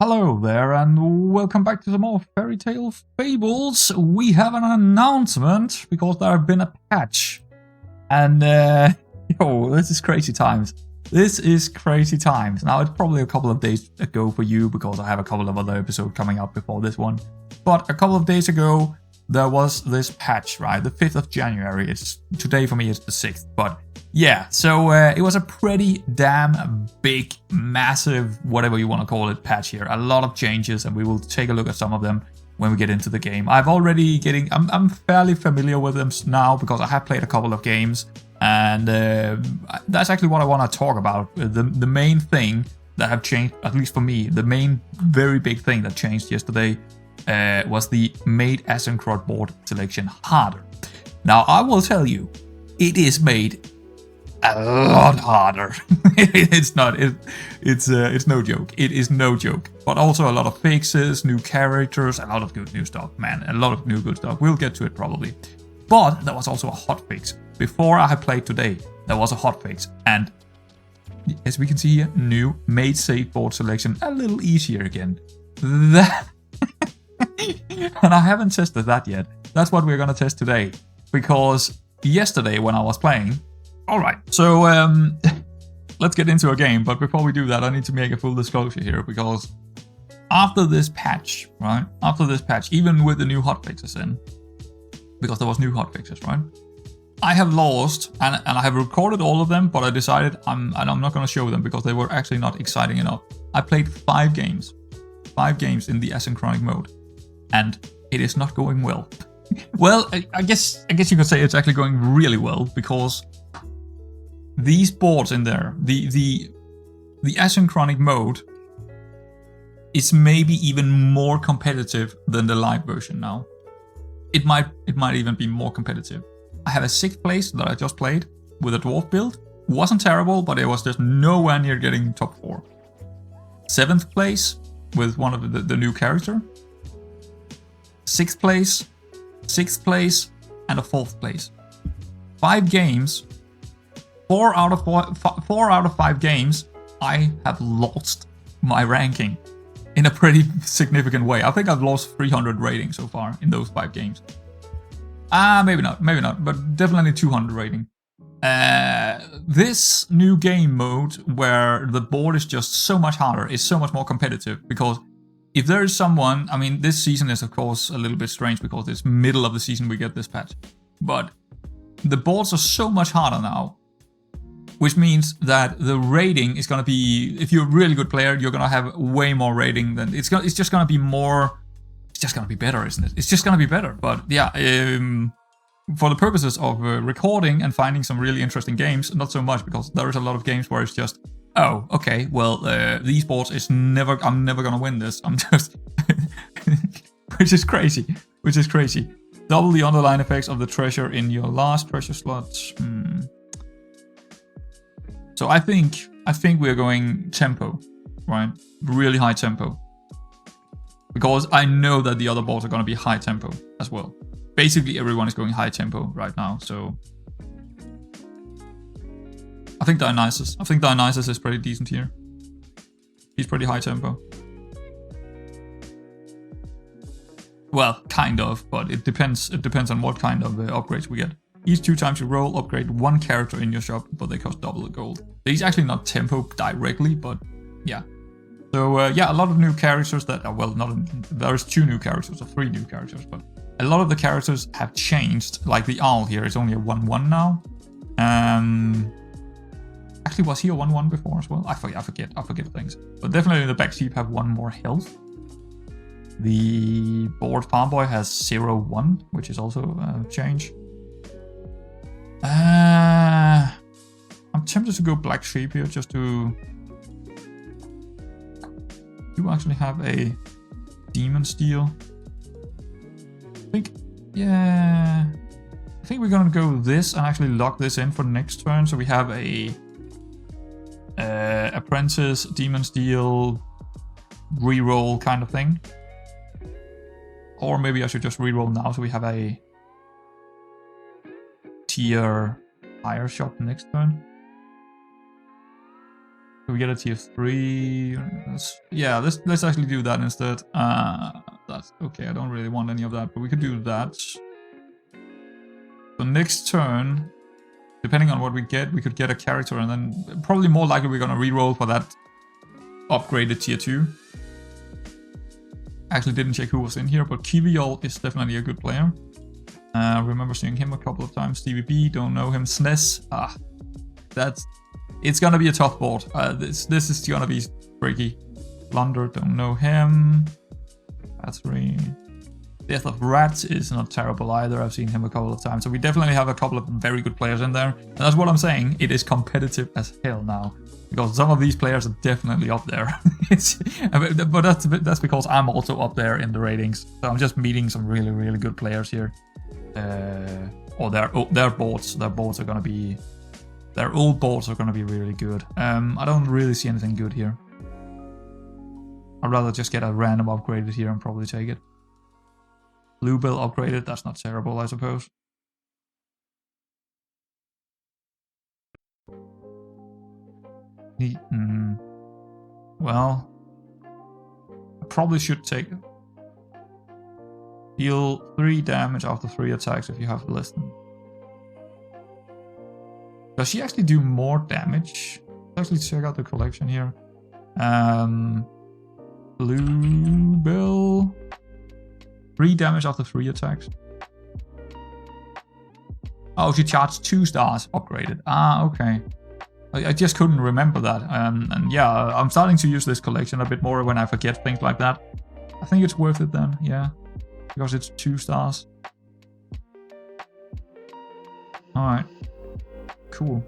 Hello there, and welcome back to some more Fairytale Fables. We have an announcement because there have been a patch, and this is crazy times. This is crazy times. Now it's probably a couple of days ago for you because I have a couple of other episodes coming up before this one. But a couple of days ago there was this patch, right? The 5th of January. It's today for me. It's the 6th, but. Yeah, so it was a pretty damn big, massive, whatever you want to call it, patch here. A lot of changes, and we will take a look at some of them when we get into the game. I'm fairly familiar with them now because I have played a couple of games, and that's actually what I want to talk about. The main thing that have changed, at least for me, the main very big thing that changed yesterday was the made Async board selection harder. Now, I will tell you, it is made a lot harder. It's no joke. It is no joke. But also a lot of fixes, new characters, a lot of good new stuff, man. A lot of new good stuff. We'll get to it probably. But there was also a hotfix. Before I had played today, there was a hotfix. And as we can see here, new made save board selection a little easier again. And I haven't tested that yet. That's what we're gonna test today. Because yesterday when I was playing, alright, so let's get into a game, but before we do that, I need to make a full disclosure here, because after this patch, right, even with the new hotfixes in, because there was new hotfixes, right, I have lost, and I have recorded all of them, but I decided I'm not going to show them, because they were actually not exciting enough. I played 5 games in the asynchronic mode, and it is not going well. Well, I guess you could say it's actually going really well, because these boards in there, the asynchronic mode is maybe even more competitive than the live version now. It might even be more competitive. I have a 6th place that I just played with a dwarf build. Wasn't terrible, but it was just nowhere near getting top 4. 7th place with one of the new character. 6th place, 6th place, and a 4th place. 5 games. 4 out of 5 games, I have lost my ranking in a pretty significant way. I think I've lost 300 rating so far in those 5 games. Maybe not, but definitely 200 rating. This new game mode where the board is just so much harder, is so much more competitive, because if there is someone, I mean, this season is of course a little bit strange because it's middle of the season we get this patch, but the boards are so much harder now. Which means that the rating is going to be, if you're a really good player, you're going to have way more rating than, it's just going to be more, it's just going to be better, isn't it? It's just going to be better. But yeah, for the purposes of recording and finding some really interesting games, not so much, because there is a lot of games where it's just, oh, okay, well, these boards I'm never going to win this. I'm just, which is crazy. Double the underline effects of the treasure in your last treasure slots. So I think we're going tempo, right? Really high tempo. Because I know that the other boards are going to be high tempo as well. Basically everyone is going high tempo right now, so I think Dionysus is pretty decent here. He's pretty high tempo. Well, kind of, but it depends on what kind of upgrades we get. Each 2 times you roll, upgrade 1 character in your shop, but they cost double the gold. He's actually not tempo directly, but yeah. So yeah, a lot of new characters that, there's 2 new characters or 3 new characters, but a lot of the characters have changed. Like the owl here is only a 1/1 now. Actually, was he a 1/1 before as well? I forget things. But definitely the back sheep have 1 more health. The board farm boy has 0/1, which is also a change. I'm tempted to go black sheep here just to... You actually have a demon steel. I think we're gonna go this and actually lock this in for next turn. So we have a apprentice, demon steel, reroll kind of thing. Or maybe I should just reroll now so we have a tier higher shot next turn. we get a tier 3? Yeah, let's actually do that instead. That's okay. I don't really want any of that, but we could do that. So next turn, depending on what we get, we could get a character, and then probably more likely we're gonna reroll for that upgraded tier 2. Actually didn't check who was in here, but Kiviol is definitely a good player. I remember seeing him a couple of times. Stevie B, don't know him. SNES, it's gonna be a tough board. This is gonna be tricky. Blunder, don't know him. Battery. Death of Rats is not terrible either. I've seen him a couple of times. So we definitely have a couple of very good players in there. And that's what I'm saying. It is competitive as hell now. Because some of these players are definitely up there. But that's because I'm also up there in the ratings. So I'm just meeting some really, really good players here. Their boards are gonna be... Their old boards are gonna be really good. I don't really see anything good here. I'd rather just get a random upgraded here and probably take it. Bluebell upgraded, that's not terrible, I suppose. Well, I probably should take it. Deal 3 damage after 3 attacks if you have less than. Does she actually do more damage? Let's actually check out the collection here. Bluebell. 3 damage after 3 attacks. Oh, she charged 2 stars upgraded. Ah, okay. I just couldn't remember that. And yeah, I'm starting to use this collection a bit more when I forget things like that. I think it's worth it then, yeah. Because it's 2 stars. Alright. Cool.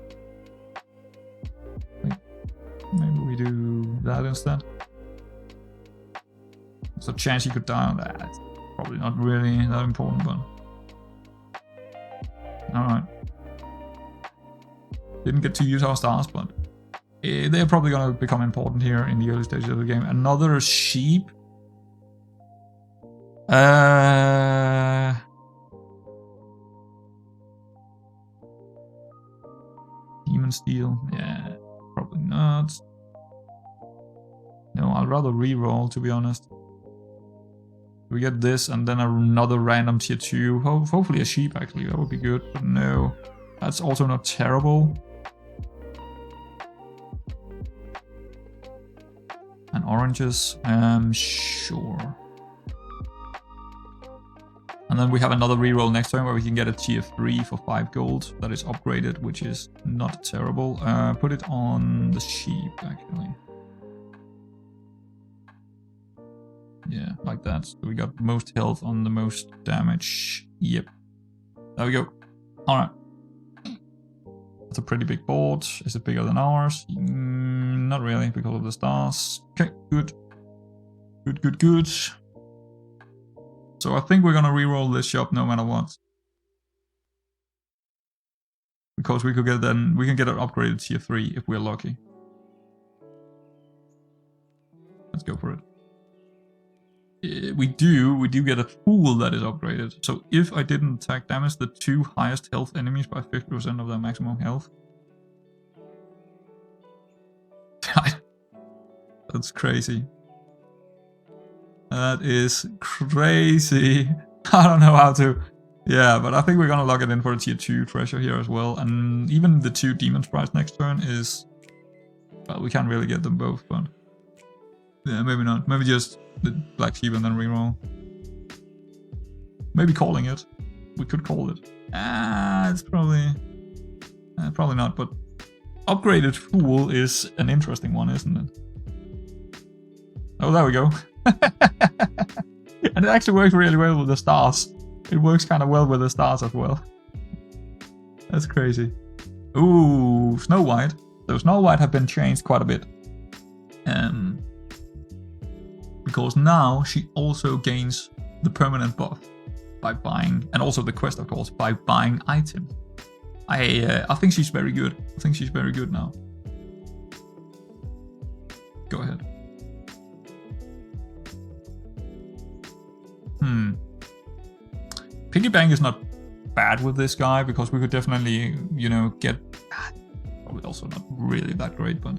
Maybe we do that instead. There's a chance he could die on that. Probably not really that important, but... Alright. Didn't get to use our stars, but... they're probably gonna become important here in the early stages of the game. Another sheep? Demon Steel? Yeah, probably not. No, I'd rather reroll, to be honest. We get this and then another random tier 2. Hopefully a sheep, actually. That would be good. But no, that's also not terrible. And oranges. Sure. And then we have another reroll next turn where we can get a tier 3 for 5 gold. That is upgraded, which is not terrible. Put it on the sheep, actually. Yeah, like that. So we got most health on the most damage. Yep. There we go. Alright. That's a pretty big board. Is it bigger than ours? Not really, because of the stars. Okay, good. Good. So I think we're gonna reroll this shop no matter what. Because we can get an upgraded tier 3 if we're lucky. Let's go for it. We do get a fool that is upgraded. So if I didn't attack damage the 2 highest health enemies by 50% of their maximum health. That's crazy. That is crazy. I don't know how to... Yeah, but I think we're gonna lock it in for a tier 2 treasure here as well. And even the 2 demons prize next turn is... Well, we can't really get them both, but... Yeah, maybe not. Maybe just the black sheep and then reroll. Maybe calling it. We could call it. It's probably... probably not, but... Upgraded Fool is an interesting one, isn't it? Oh, there we go. And it actually works really well with the stars. It works kind of well with the stars as well. That's crazy. Ooh, Snow White. So Snow White have been changed quite a bit. Because now she also gains the permanent buff by buying, and also the quest, of course, by buying items. I think she's very good. I think she's very good now. Go ahead. Piggy bank is not bad with this guy, because we could definitely, you know, get... Probably also not really that great, but...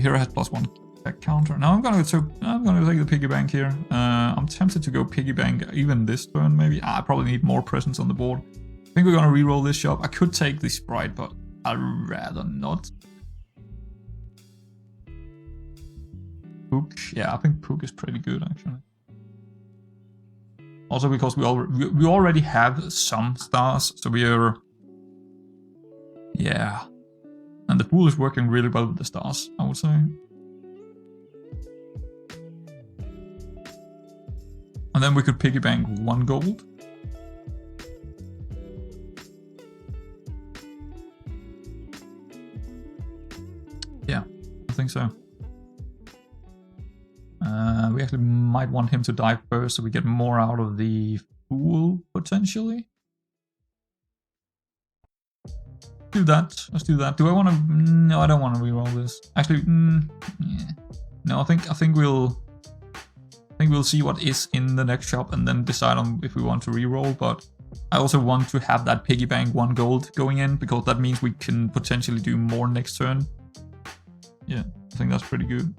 Hero has +1 attack counter. Now I'm gonna take the piggy bank here. I'm tempted to go piggy bank even this turn maybe. I probably need more presence on the board. I think we're gonna reroll this shop. I could take the sprite, but I'd rather not. Pook. Yeah, I think Pook is pretty good actually. Also because we already have some stars, so we are. Yeah. And the pool is working really well with the stars, I would say. And then we could piggy bank 1 gold. Yeah, I think so. We actually might want him to die first so we get more out of the fool, potentially. Do that. Let's do that. Do I want to? No, I don't want to reroll this. Actually, yeah. No, I think we'll see what is in the next shop and then decide on if we want to reroll. But I also want to have that piggy bank 1 gold going in because that means we can potentially do more next turn. Yeah, I think that's pretty good.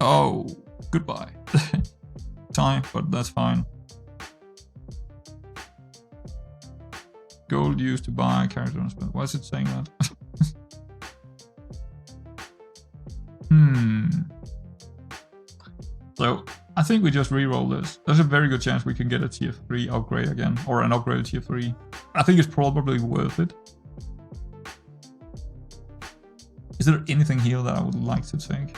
Oh, goodbye. Tie, but that's fine. Gold used to buy character on spell. Why is it saying that? So, I think we just reroll this. There's a very good chance we can get a tier 3 upgrade again. Or an upgraded tier 3. I think it's probably worth it. Is there anything here that I would like to take?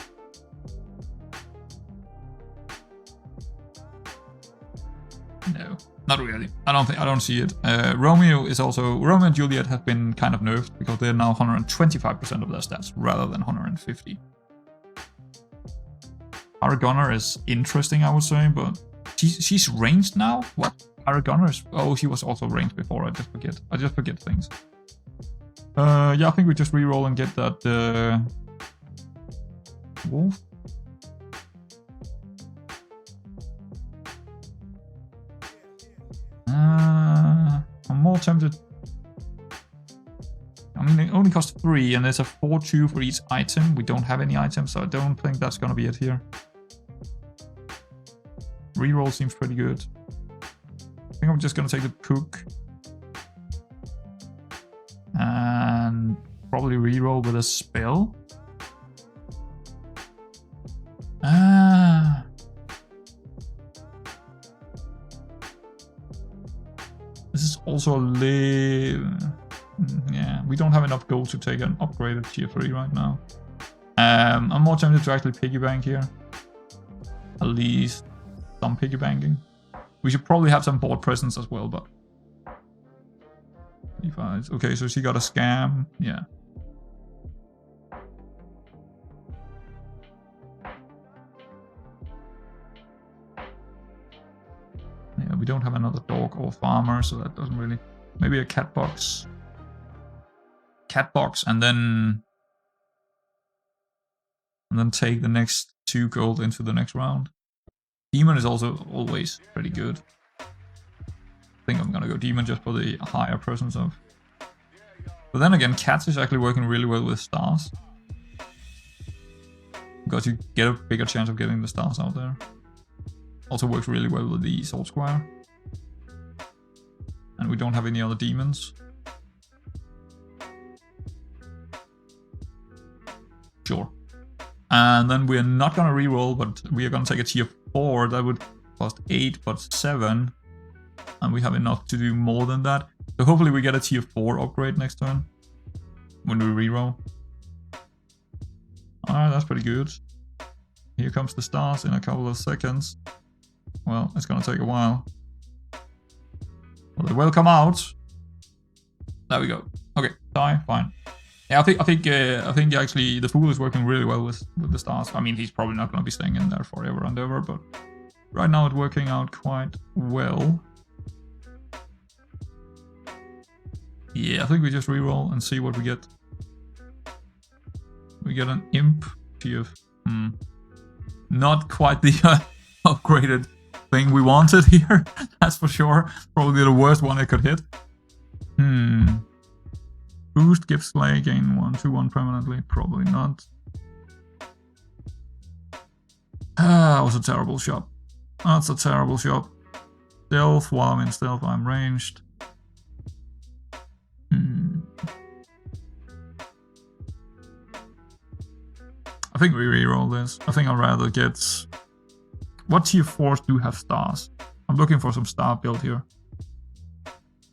No, not really. I don't see it. Romeo and Juliet have been kind of nerfed because they're now 125% of their stats rather than 150. Paragoner is interesting, I would say, but she's ranged now? What? Paragoner is... Oh, she was also ranged before, I just forget things. Yeah, I think we just reroll and get that wolf. I'm more tempted. I mean, it only costs 3 and there's a 4-2 for each item. We don't have any items, so I don't think that's gonna be it here. Reroll seems pretty good. I think I'm just gonna take the Pook. And probably reroll with a spell. This is also a little... Yeah, we don't have enough gold to take an upgraded tier 3 right now. I'm more tempted to actually piggy bank here. At least some piggy banking. We should probably have some board presence as well, but... Okay, so she got a scam. Yeah. Yeah, we don't have another dog or farmer, so that doesn't really... Maybe a cat box. Cat box, and then take the next 2 gold into the next round. Demon is also always pretty good. I think I'm gonna go Demon just for the higher presence of... But then again, Cats is actually working really well with stars. Because you get a bigger chance of getting the stars out there. Also works really well with the Sword Squire. And we don't have any other demons. Sure. And then we're not gonna reroll, but we are gonna take a tier 4. That would cost 8, but 7. And we have enough to do more than that. So hopefully we get a tier 4 upgrade next turn. When we reroll. Alright, that's pretty good. Here comes the stars in a couple of seconds. Well, it's gonna take a while. Well, they will come out. There we go. Okay, die, fine. Yeah, I think actually the Fool is working really well with the stars. I mean, he's probably not gonna be staying in there forever and ever, but right now it's working out quite well. Yeah, I think we just reroll and see what we get. We get an imp tier. Not quite the upgraded thing we wanted here, that's for sure. Probably the worst one I could hit. Boost, give Slay, gain 1/1 permanently. Probably not. That was a terrible shot. That's a terrible shot. Stealth, while I'm in stealth, I'm ranged. I think we reroll this. I think I'd rather get... What tier 4s do have stars? I'm looking for some star build here.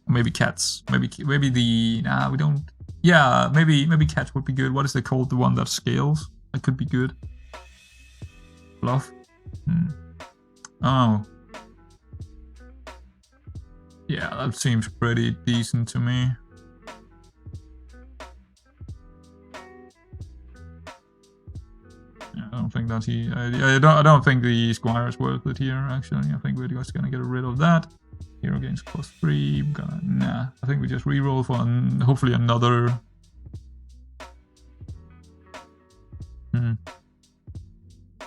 Maybe cats. Maybe the... Nah, we don't... Yeah, maybe cat would be good. What is it called? The one that scales? That could be good. Bluff. Oh. Yeah, that seems pretty decent to me. Yeah, I don't think that he... I don't think the Squire is worth it here, actually. I think we're just gonna get rid of that. Hero gains +3. Nah, I think we just reroll for hopefully another...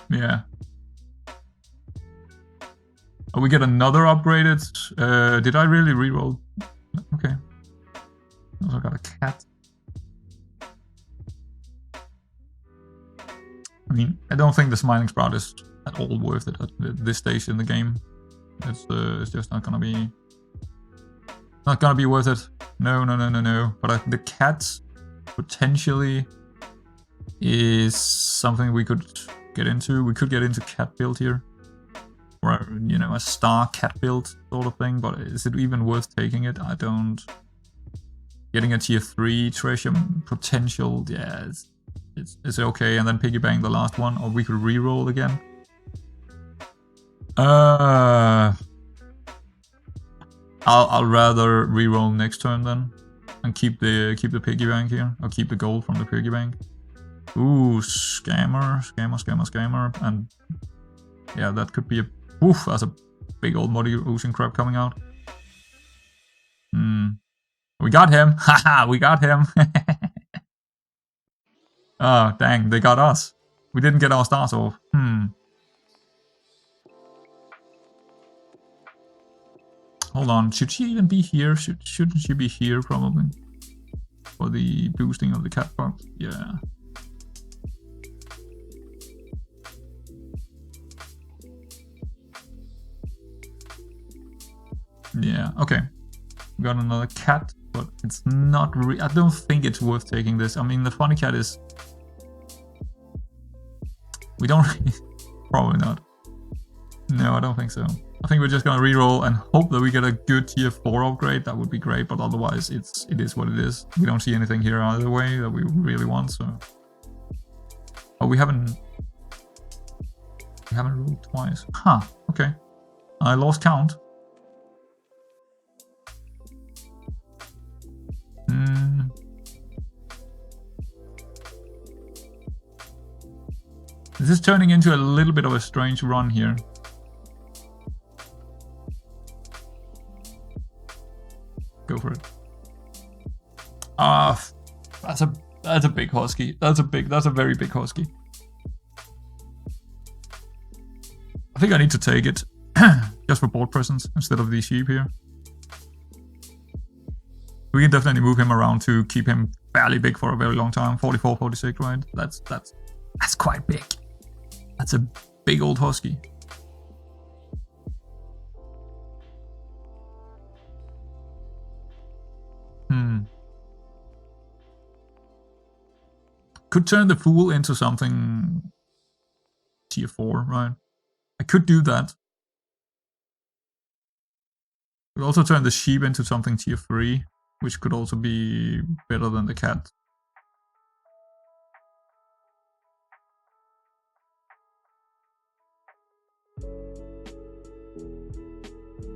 Yeah. Oh, we get another upgraded. Did I really reroll? Okay. Also got a cat. I mean, I don't think the Smiling Sprout is at all worth it at this stage in the game. It's just not gonna be worth it. No. But the cat potentially is something we could get into. We could get into cat build here. Or, you know, a star cat build sort of thing, but is it even worth taking it? I don't. Getting a tier 3 treasure potential, yeah, it's okay, and then piggy bank the last one, or we could reroll again. I'll rather reroll next turn then, and keep the piggy bank here, or keep the gold from the piggy bank. Ooh, scammer, and yeah, that could be a... Oof, that's a big old muddy ocean crab coming out. We got him! Haha, we got him! Oh, dang, they got us. We didn't get our stars off. Hold on, should she even be here? Shouldn't she be here, probably? For the boosting of the cat box? Yeah. Yeah, okay. We got another cat, but it's not I don't think it's worth taking this. I mean, the funny cat is... We don't... Probably not. No, I don't think so. I think we're just gonna reroll and hope that we get a good tier 4 upgrade. That would be great, but otherwise it is what it is. We don't see anything here either way that we really want, so... Oh, we haven't rolled twice. Huh, okay. I lost count. This is turning into a little bit of a strange run here. Go for it. That's a big husky. That's a very big husky. I think I need to take it just for board presence instead of these sheep here. We can definitely move him around to keep him fairly big for a very long time. 44, 46, right? That's quite big. That's a big old husky. Could turn the fool into something tier 4, right? I could do that. Could also turn the sheep into something tier 3, which could also be better than the cat.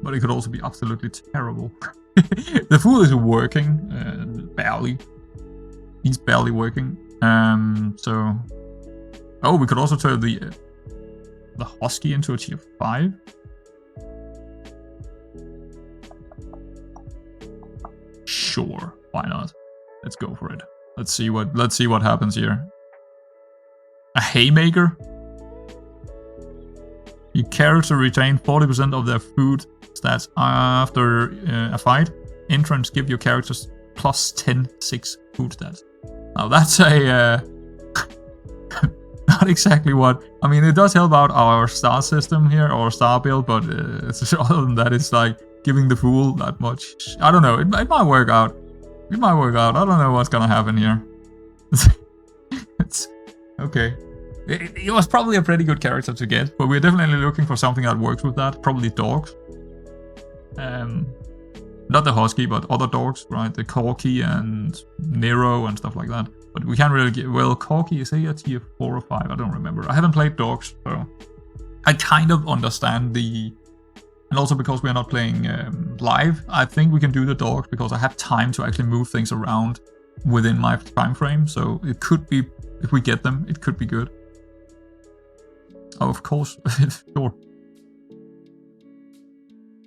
But it could also be absolutely terrible. The fool is working, barely. He's barely working. So... Oh, we could also turn the husky into a tier 5. Sure, why not? Let's go for it. Let's see what happens here. A haymaker? Your character retain 40% of their food stats after a fight. Entrance give your characters +10/6 food stats. Now that's a not exactly what I mean. It does help out our star system here, or star build, but it's other than that, it's like giving the fool that much. I don't know. It might work out. It might work out. I don't know what's gonna happen here. It's okay. It was probably a pretty good character to get, but we're definitely looking for something that works with that. Probably dogs. Not the husky, but other dogs, right? The corky and Nero and stuff like that. But we can't really get... Well, corky, is he a tier 4 or 5? I don't remember. I haven't played dogs, so... I kind of understand the... And also because we are not playing live, I think we can do the dogs because I have time to actually move things around within my time frame. So it could be... If we get them, it could be good. Oh, of course. Sure.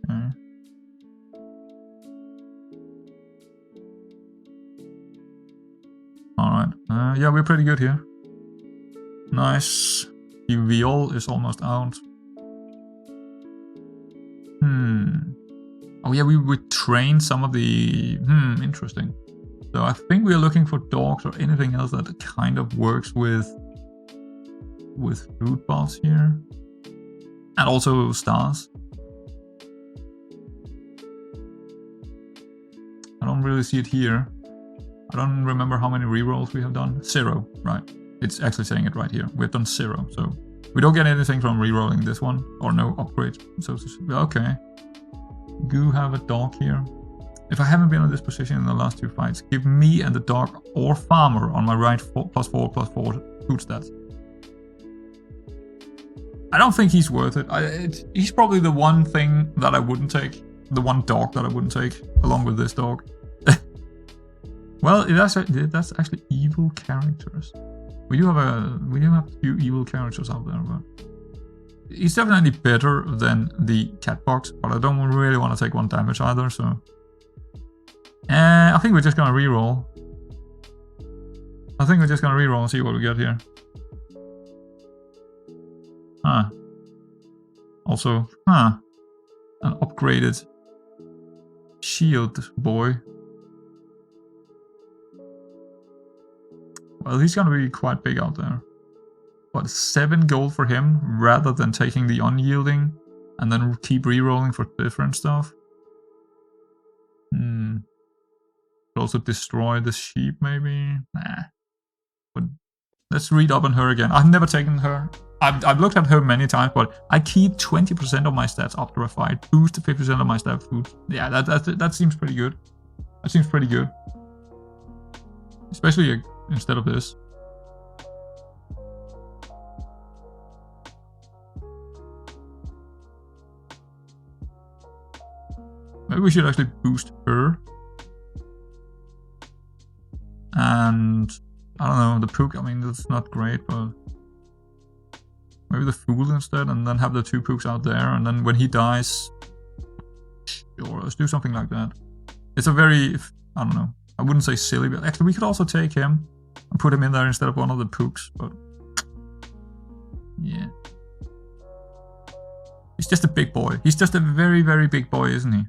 Okay. Alright, yeah, we're pretty good here. Nice. The Viol is almost out. Oh yeah, we would train some of the... interesting. So I think we're looking for dogs or anything else that kind of works with food buffs here. And also stars. I don't really see it here. I don't remember how many rerolls we have done. 0, right. It's actually saying it right here. We've done 0, so we don't get anything from rerolling this one, or no upgrades. So, okay. Do have a dog here. If I haven't been in this position in the last 2 fights, give me and the dog or farmer on my right +4/+4 food stats. I don't think he's worth it. He's probably the one thing that I wouldn't take. The one dog that I wouldn't take, along with this dog. Well, that's actually evil characters. We do have a few evil characters out there, but he's definitely better than the cat box. But I don't really want to take 1 damage either, so I think we're just gonna reroll. I think we're just gonna reroll and see what we get here. Also, an upgraded shield boy. Well, he's gonna be quite big out there. But 7 gold for him, rather than taking the unyielding and then keep rerolling for different stuff. Could also destroy the sheep, maybe? Nah. But let's read up on her again. I've never taken her. I've looked at her many times, but I keep 20% of my stats after a fight. Boost 50% of my stat food. Yeah, that seems pretty good. That seems pretty good. Especially instead of this. Maybe we should actually boost her. And I don't know, the Pook, I mean, that's not great, but maybe the Fool instead, and then have the 2 Pooks out there, and then when he dies, sure, let's do something like that. It's a very, I don't know, I wouldn't say silly, but actually we could also take him and put him in there instead of one of the Pooks, but yeah. He's just a big boy. He's just a very, very big boy, isn't he?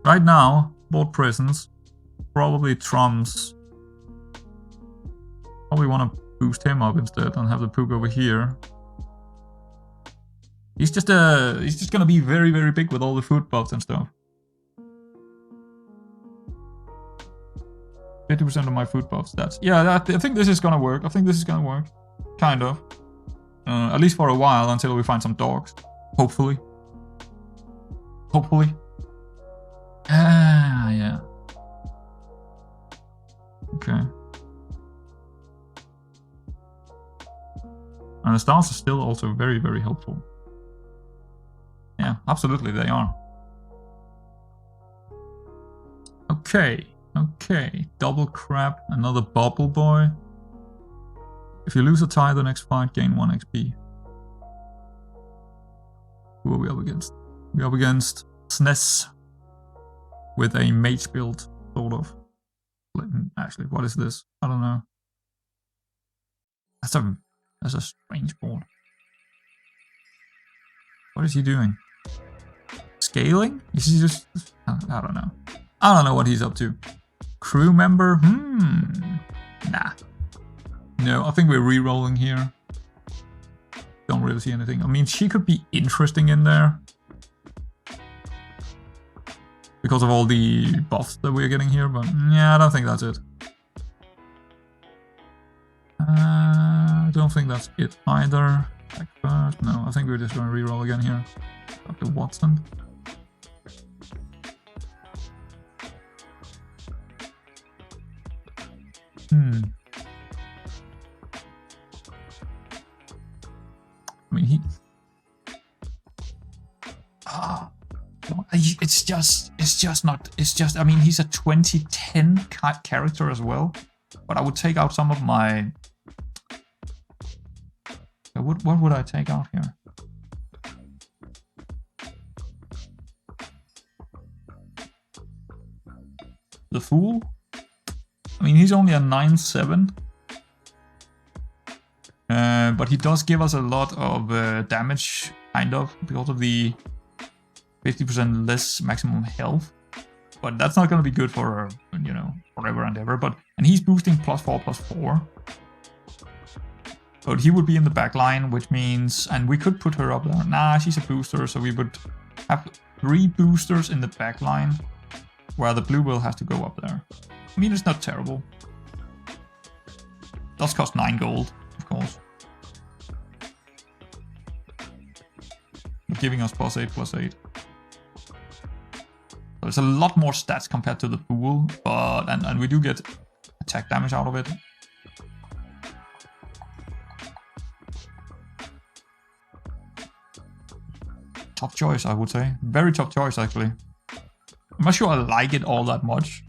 Right now, board presence probably trumps. Probably want to boost him up instead and have the Pook over here. He's just gonna be very, very big with all the food buffs and stuff. 50% of my food buffs. I think this is gonna work. I think this is gonna work, kind of. At least for a while until we find some dogs. Hopefully. Hopefully. Yeah. Okay. And the stars are still also very, very helpful. Yeah, absolutely they are. Okay, okay. Double crap, another bubble boy. If you lose a tie the next fight, gain 1 XP. Who are we up against? We're up against SNES. With a mage build, sort of. Actually, what is this? I don't know. That's a strange board. What is he doing? Scaling? Is he just... I don't know. I don't know what he's up to. Crew member? Nah. No, I think we're re-rolling here. Don't really see anything. I mean, she could be interesting in there. Because of all the buffs that we're getting here, but yeah, I don't think that's it. I don't think that's it either. Back first. No, I think we're just going to re-roll again here. Dr. Watson. I mean, it's just not. I mean, he's a 2010 character as well. But I would take out some of my. What would I take out here? The Fool? I mean, he's only a 9/7. But he does give us a lot of damage, kind of, because of the 50% less maximum health. But that's not going to be good for, you know, forever and ever. And he's boosting +4/+4. But he would be in the back line, which means... And we could put her up there. Nah, she's a booster, so we would have 3 boosters in the back line, where the blue will have to go up there. I mean, it's not terrible. Does cost 9 gold, of course. But giving us +8/+8. So it's a lot more stats compared to the Fool, but and we do get attack damage out of it. Tough choice, I would say. Very tough choice, actually. I'm not sure I like it all that much.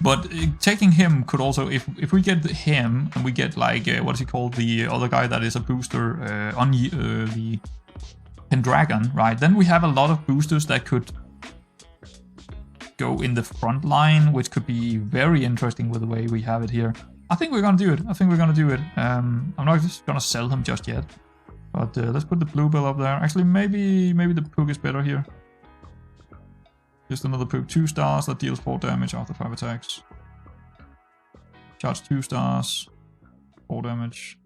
But taking him could also, if we get him and we get like, what is he called, the other guy that is a booster on the Pendragon, right? Then we have a lot of boosters that could go in the front line, which could be very interesting with the way we have it here. I think we're gonna do it. I'm not just gonna sell him just yet. But let's put the Bluebell up there. Actually, maybe the Pook is better here. Just another Pook, 2 stars that deals 4 damage after 5 attacks. Charge 2 stars, 4 damage,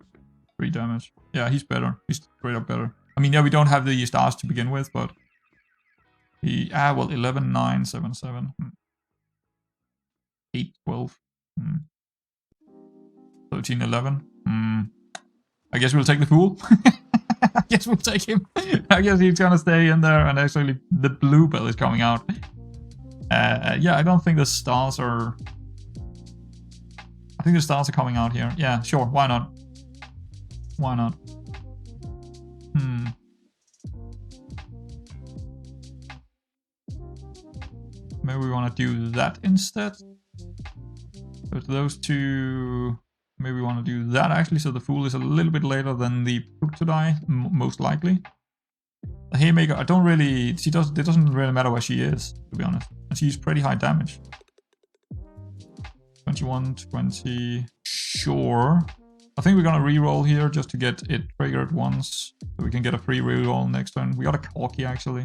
3 damage. Yeah, he's better. He's straight up better. I mean, yeah, we don't have the stars to begin with, but he well, 11, 9, 7, 7, 8, 12, 13, 11. I guess we'll take the Fool. I guess we'll take him. I guess he's gonna stay in there, and actually the Bluebell is coming out. Yeah, I don't think the stars are... I think the stars are coming out here. Yeah, sure, why not? Why not? Maybe we want to do that instead. But those two... Maybe we want to do that actually, so the Fool is a little bit later than the Pook to die, most likely. The Haymaker, I don't really... it doesn't really matter where she is, to be honest. And she's pretty high damage. 21, 20... Sure. I think we're gonna re-roll here just to get it triggered once. So we can get a free re-roll next turn. We got a Corki actually.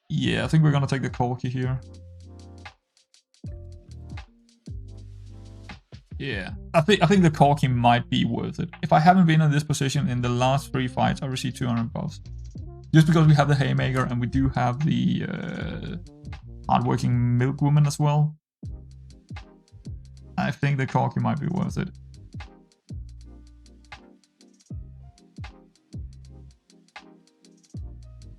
Yeah, I think we're gonna take the Corki here. Yeah, I think the Corki might be worth it. If I haven't been in this position in the last 3 fights, I received 200 buffs. Just because we have the Haymaker and we do have the hardworking Milkwoman as well. I think the Corki might be worth it.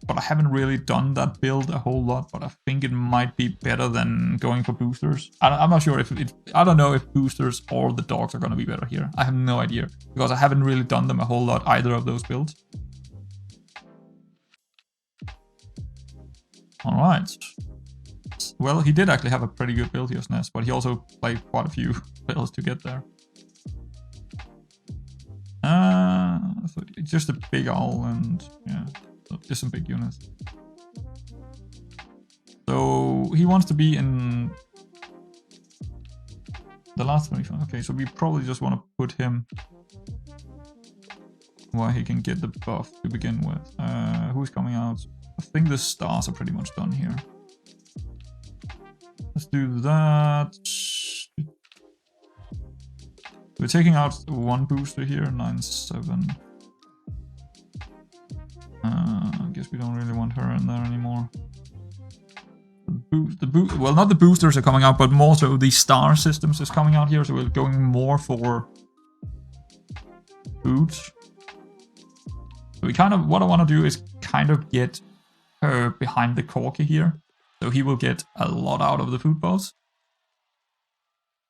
But I haven't really done that build a whole lot, but I think it might be better than going for boosters. I'm not sure if I don't know if boosters or the dogs are going to be better here. I have no idea, because I haven't really done them a whole lot, either of those builds. Alright. Well, he did actually have a pretty good build here, SNES, but he also played quite a few builds to get there. So it's just a big owl and, yeah. Just some big units. So he wants to be in the last 25. Okay, so we probably just want to put him where he can get the buff to begin with. Who's coming out? I think the stars are pretty much done here. Let's do that. We're taking out one booster here, 9-7. I guess we don't really want her in there anymore. Well, not the boosters are coming out, but more so the star systems is coming out here, so we're going more for boots. So we kind of, what I want to do is kind of get her behind the Corky here, so he will get a lot out of the food boss.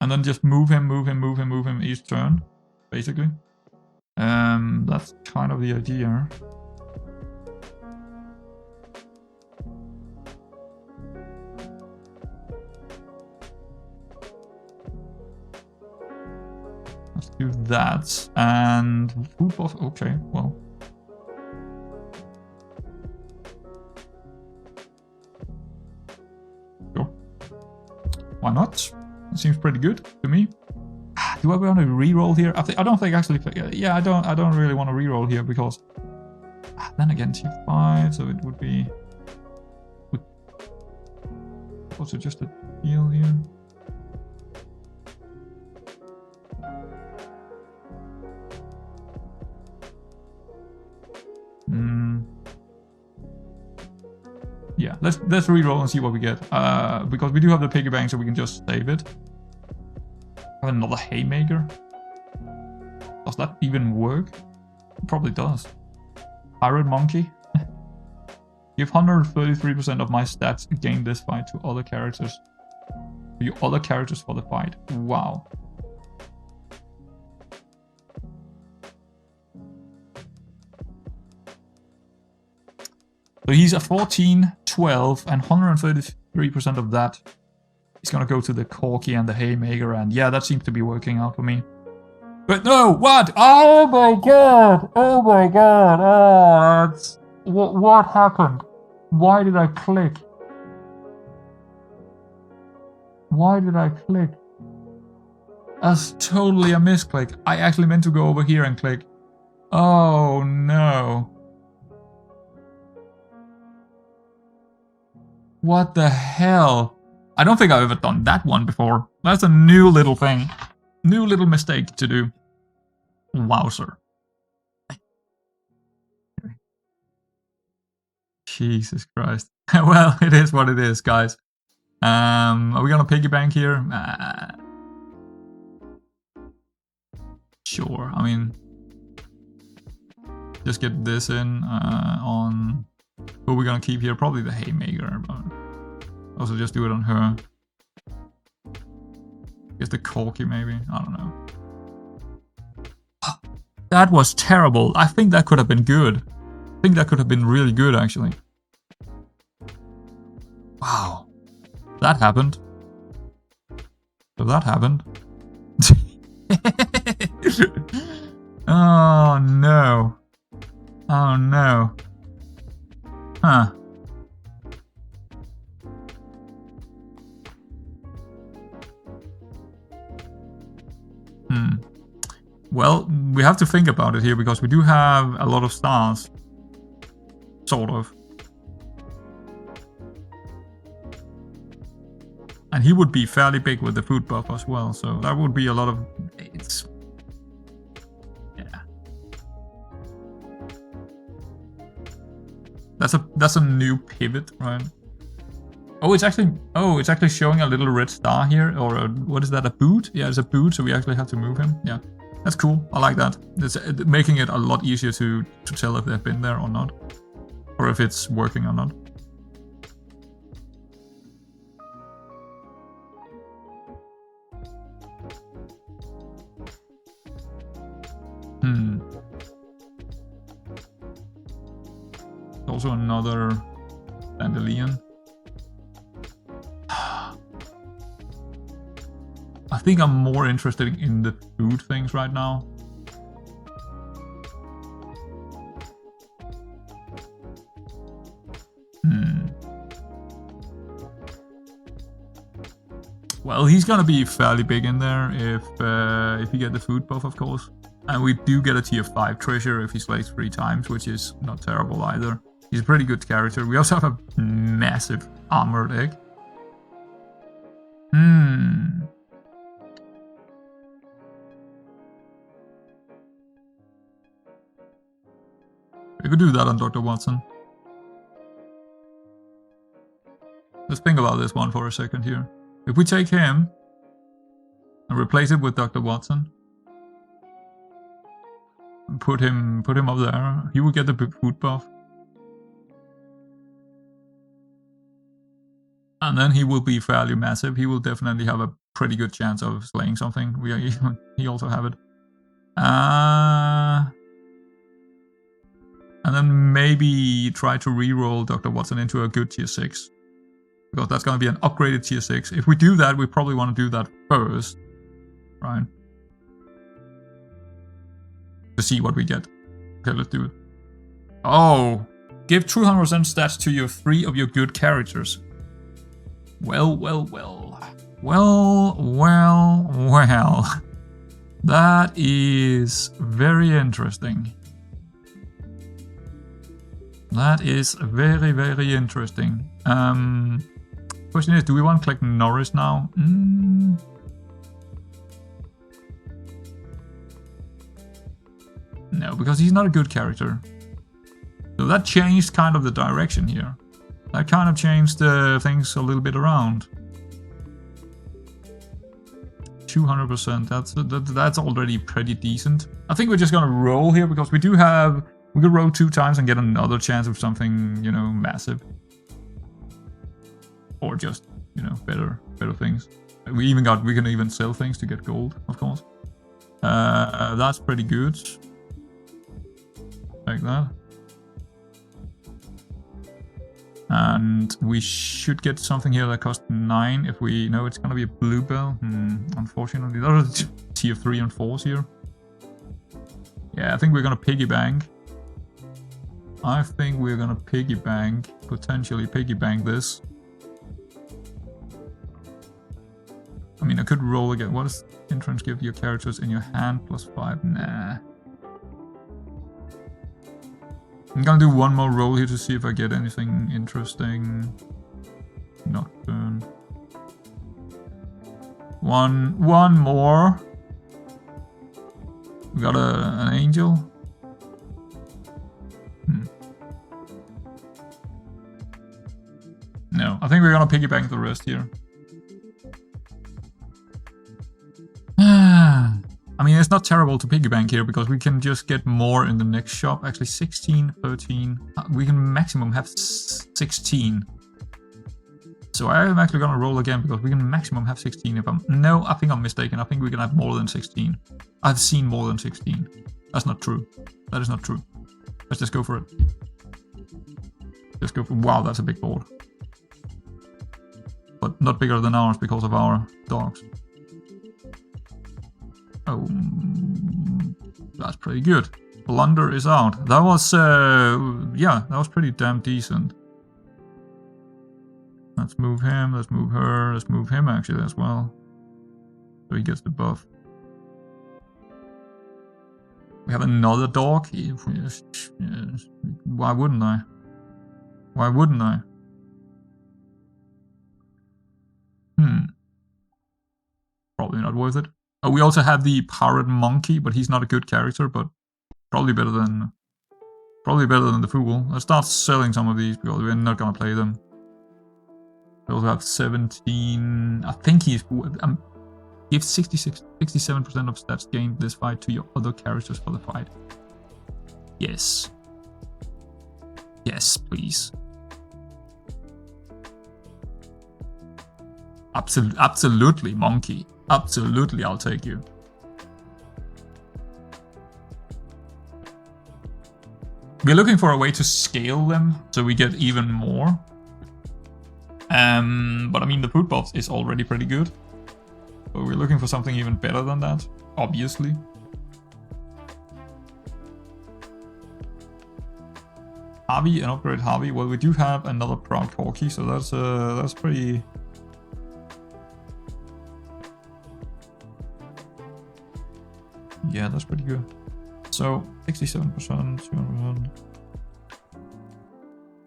And then just move him each turn, basically. That's kind of the idea. Let's do that. And food boss, okay, well. Sure. Why not? It seems pretty good to me. Do I want to reroll here? I don't think actually. Yeah, I don't really want to reroll here because then again T5, so it would be also just a heal here. Yeah, let's reroll and see what we get. Because we do have the piggy bank, so we can just save it. Have another haymaker. Does that even work? It probably does. Pirate monkey. Give 133% of my stats gain this fight to other characters. To your other characters for the fight. Wow. So he's a 14, 12, and 133% of that is going to go to the Corky and the haymaker, and yeah, that seems to be working out for me. But no, what? Oh my god! Oh my god! Oh, that's... What happened? Why did I click? Why did I click? That's totally a misclick. I actually meant to go over here and click. Oh no. What the hell? I don't think I've ever done that one before. That's a new little thing. New little mistake to do. Wowzer. Jesus Christ. Well, it is what it is, guys. Are we gonna piggy bank here? Sure. I mean, just get this in on... Who are we gonna keep here? Probably the haymaker, but also just do it on her. Guess the Corky maybe. I don't know. That was terrible. I think that could have been good. I think that could have been really good, actually. Wow. That happened. So that happened. Oh no. Oh no. Huh. Well, we have to think about it here because we do have a lot of stars. Sort of. And he would be fairly big with the food buff as well, so that would be a lot of... It's... Yeah. That's a new pivot, right? Oh, it's actually showing a little red star here, or what is that? A boot? Yeah, it's a boot, so we actually have to move him. Yeah, that's cool. I like that. It's making it a lot easier to tell if they've been there or not, or if it's working or not. Also another dandelion. I think I'm more interested in the food things right now. Well, he's gonna be fairly big in there if you get the food buff, of course. And we do get a tier 5 treasure if he slays 3 times, which is not terrible either. He's a pretty good character. We also have a massive armored egg. We could do that on Dr. Watson. Let's think about this one for a second here. If we take him and replace it with Dr. Watson, and put him up there, he will get the food buff. And then he will be fairly massive. He will definitely have a pretty good chance of slaying something. He also have it. And then maybe try to reroll Dr. Watson into a good tier 6. Because that's going to be an upgraded tier 6. If we do that, we probably want to do that first. Right? To see what we get. Okay, let's do it. Oh! Give 200% stats to your 3 of your good characters. Well. That is very interesting. That is very, very interesting. Question is, do we want to click Norris now? No, because he's not a good character. So that changed kind of the direction here. That kind of changed things a little bit around. 200%, that's already pretty decent. I think we're just gonna roll here because we could roll 2 times and get another chance of something, you know, massive. Or just, you know, better things. We can even sell things to get gold, of course. That's pretty good. Like that. And we should get something here that costs 9 if we know it's gonna be a bluebell. Unfortunately, those are tier 3 and 4s here. Yeah, I think we're gonna piggy bank. Potentially piggy bank this. I mean, I could roll again. What does entrance give your characters in your hand? +5? Nah. I'm gonna do one more roll here to see if I get anything interesting. Nocturne. One more. We got an angel. No, I think we're gonna piggy bank the rest here. I mean, it's not terrible to piggy bank here because we can just get more in the next shop. Actually, 16, 13. We can maximum have 16. So I'm actually gonna roll again because we can maximum have 16 if No, I think I'm mistaken. I think we can have more than 16. I've seen more than 16. That's not true. That is not true. Let's just go for it. Let's go for... Wow, that's a big board. But not bigger than ours because of our dogs. Oh, that's pretty good. Blunder is out. That was, yeah, that was pretty damn decent. Let's move him, let's move her, let's move him actually as well. So he gets the buff. We have another dog. Why wouldn't I? Why wouldn't I? Probably not worth it. Oh, we also have the pirate monkey, but he's not a good character, but probably better than the fool. Let's start selling some of these because we're not gonna play them. We also have 17. I think he's give 67% of stats gained this fight to your other characters for the fight. Yes. Yes, please. Absolutely, monkey. Absolutely, I'll take you. We're looking for a way to scale them so we get even more. But I mean, the food buff is already pretty good. So we're looking for something even better than that, obviously. Harvey, an upgrade Harvey. Well, we do have another proud Corky, so that's pretty... Yeah, that's pretty good. So 67%, 200%.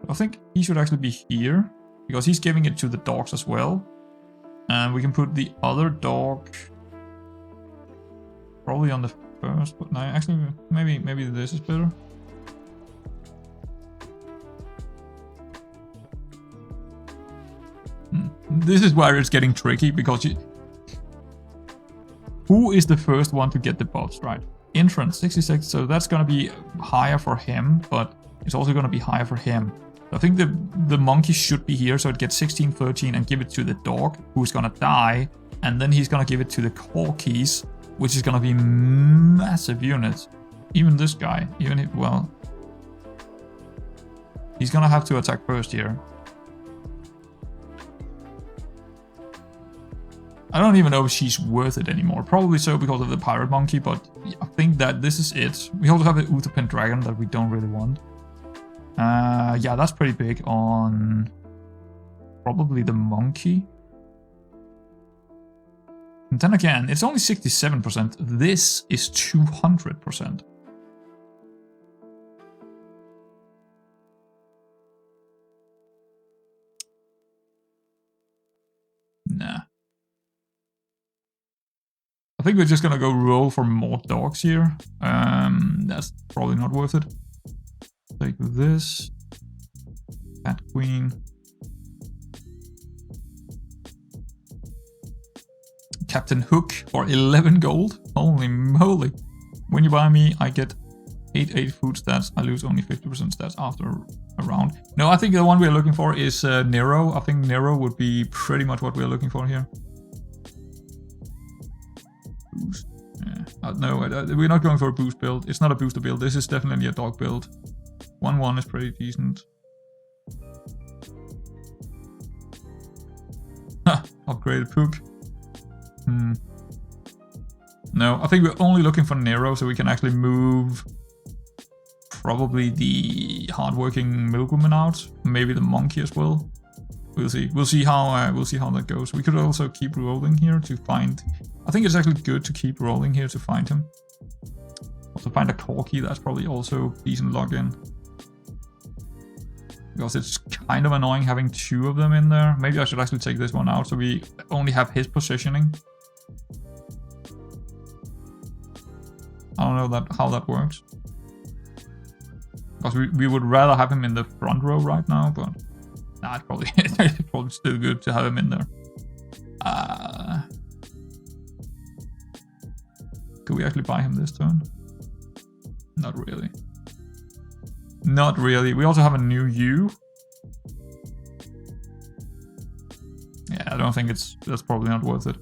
I think he should actually be here, because he's giving it to the dogs as well. And we can put the other dog probably on the first, but no, actually, maybe this is better. This is where it's getting tricky, because who is the first one to get the buffs, right? Entrance 66, so that's gonna be higher for him, but it's also gonna be higher for him. So I think the monkey should be here, so it gets 16, 13, and give it to the dog, who's gonna die, and then he's gonna give it to the corgis, which is gonna be massive units. Even this guy, even if, well, he's gonna have to attack first here. I don't even know if she's worth it anymore. Probably so because of the pirate monkey, but I think that this is it. We also have the Utherpin dragon that we don't really want. Yeah, that's pretty big on probably the monkey. And then again, it's only 67%. This is 200%. Nah. I think we're just gonna go roll for more dogs here. That's probably not worth it. Take this. Cat queen. Captain Hook for 11 gold. Holy moly. When you buy me, I get 8 food stats. I lose only 50% stats after a round. No, I think the one we're looking for is Nero. I think Nero would be pretty much what we're looking for here. Boost. Yeah. No, we're not going for a boost build. It's not a booster build. This is definitely a dog build. 1-1 is pretty decent. Ha! Upgraded Pook. No, I think we're only looking for Nero, so we can actually move probably the hardworking milkwoman out. Maybe the monkey as well. We'll see. We'll see how that goes. We could also keep rolling here to find. I think it's actually good to keep rolling here to find him. Also find a corgi. That's probably also decent login. Because it's kind of annoying having 2 of them in there. Maybe I should actually take this one out so we only have his positioning. I don't know how that works. Because we would rather have him in the front row right now, but nah, it's probably still good to have him in there. Could we actually buy him this turn? Not really. Not really. We also have a new U. Yeah, I don't think that's probably not worth it.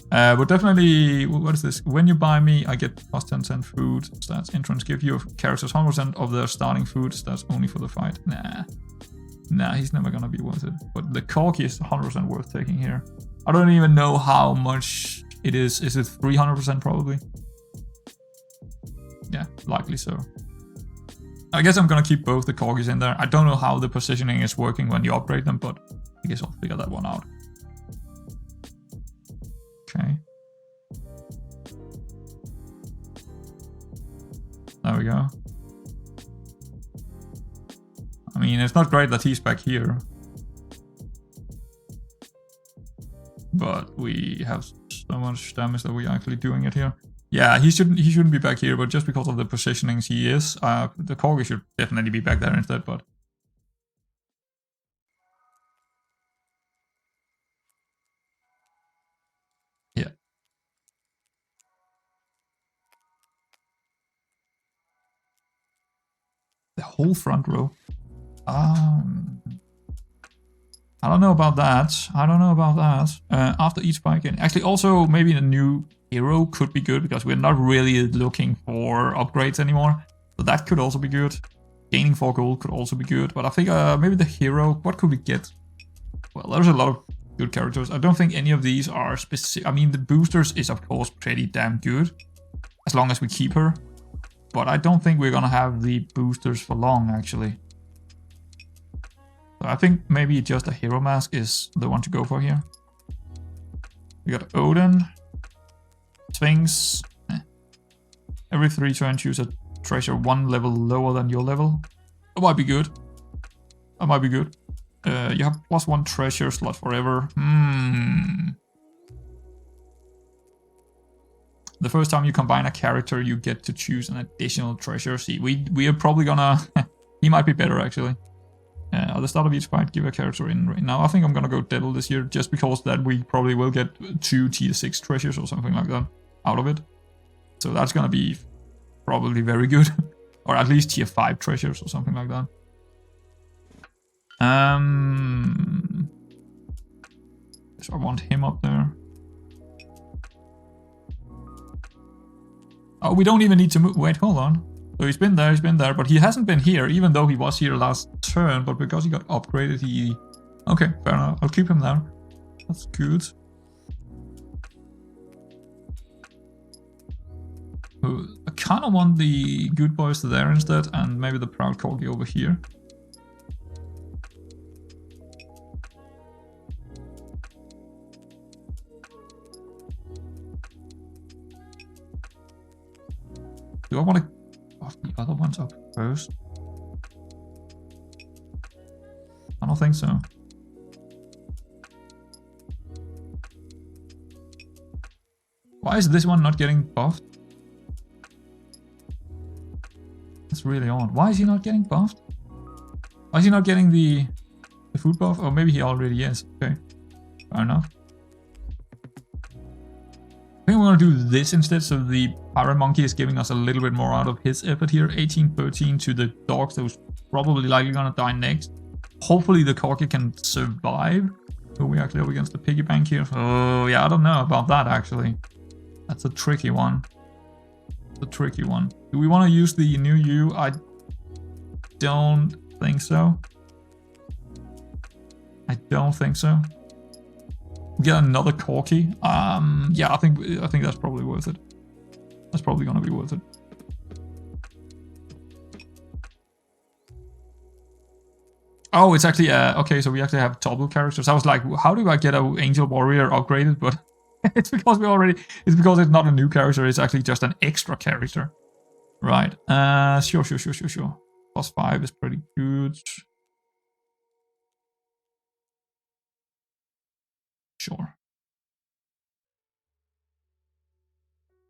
But definitely, what is this? When you buy me, I get plus 10% food stats. Entrance give your characters 100% of their starting food stats only for the fight. Nah, he's never gonna be worth it. But the corgi is 100% worth taking here. I don't even know how much it is. Is it 300% probably? Yeah, likely so. I guess I'm gonna keep both the corgis in there. I don't know how the positioning is working when you upgrade them, but I guess I'll figure that one out. Okay. There we go. I mean, it's not great that he's back here. But we have so much damage that we're actually doing it here. Yeah, he shouldn't be back here, but just because of the positionings he is, the corgi should definitely be back there instead, but... Yeah. The whole front row. I don't know about that. After each fight game. Actually, also, maybe the new hero could be good, because we're not really looking for upgrades anymore. So that could also be good. Gaining 4 gold could also be good. But I think maybe the hero, what could we get? Well, there's a lot of good characters. I don't think any of these are specific. I mean, the boosters is, of course, pretty damn good. As long as we keep her. But I don't think we're gonna have the boosters for long, actually. So I think maybe just a hero mask is the one to go for here. We got Odin. Sphinx. Every 3 turns, choose a treasure 1 level lower than your level. That might be good. That might be good. You have +1 treasure slot forever. The first time you combine a character, you get to choose an additional treasure. See, we are probably gonna... he might be better, actually. At the start of each fight, give a character in right now. I think I'm gonna go Devil this year, just because that we probably will get 2 tier 6 treasures or something like that out of it. So that's gonna be probably very good. Or at least tier 5 treasures or something like that. So I want him up there. Oh, we don't even need to move. Wait, hold on. So he's been there, but he hasn't been here, even though he was here last turn, but because he got upgraded, he... Okay, fair enough. I'll keep him there. That's good. I kind of want the good boys there instead, and maybe the proud corgi over here. Do I want to buff the other ones up first? I don't think so. Why is this one not getting buffed? That's really odd. Why is he not getting buffed? Why is he not getting the food buff? Or maybe he already is. Okay, fair enough. I think we're going to do this instead, so the Pirate Monkey is giving us a little bit more out of his effort here. 18-13 to the dogs, that was probably likely going to die next. Hopefully the Corgi can survive. So we're actually up against the piggy bank here. Oh, yeah, I don't know about that, actually. That's a tricky one. It's a tricky one. Do we want to use the new U? I don't think so. I don't think so. Get another Corgi. Yeah, I think that's probably worth it. That's probably gonna be worth it. Oh, it's actually okay. So we actually have double characters. I was like, how do I get an Angel Warrior upgraded? But it's because we already. It's because it's not a new character. It's actually just an extra character. Right. Sure. +5 is pretty good. Sure.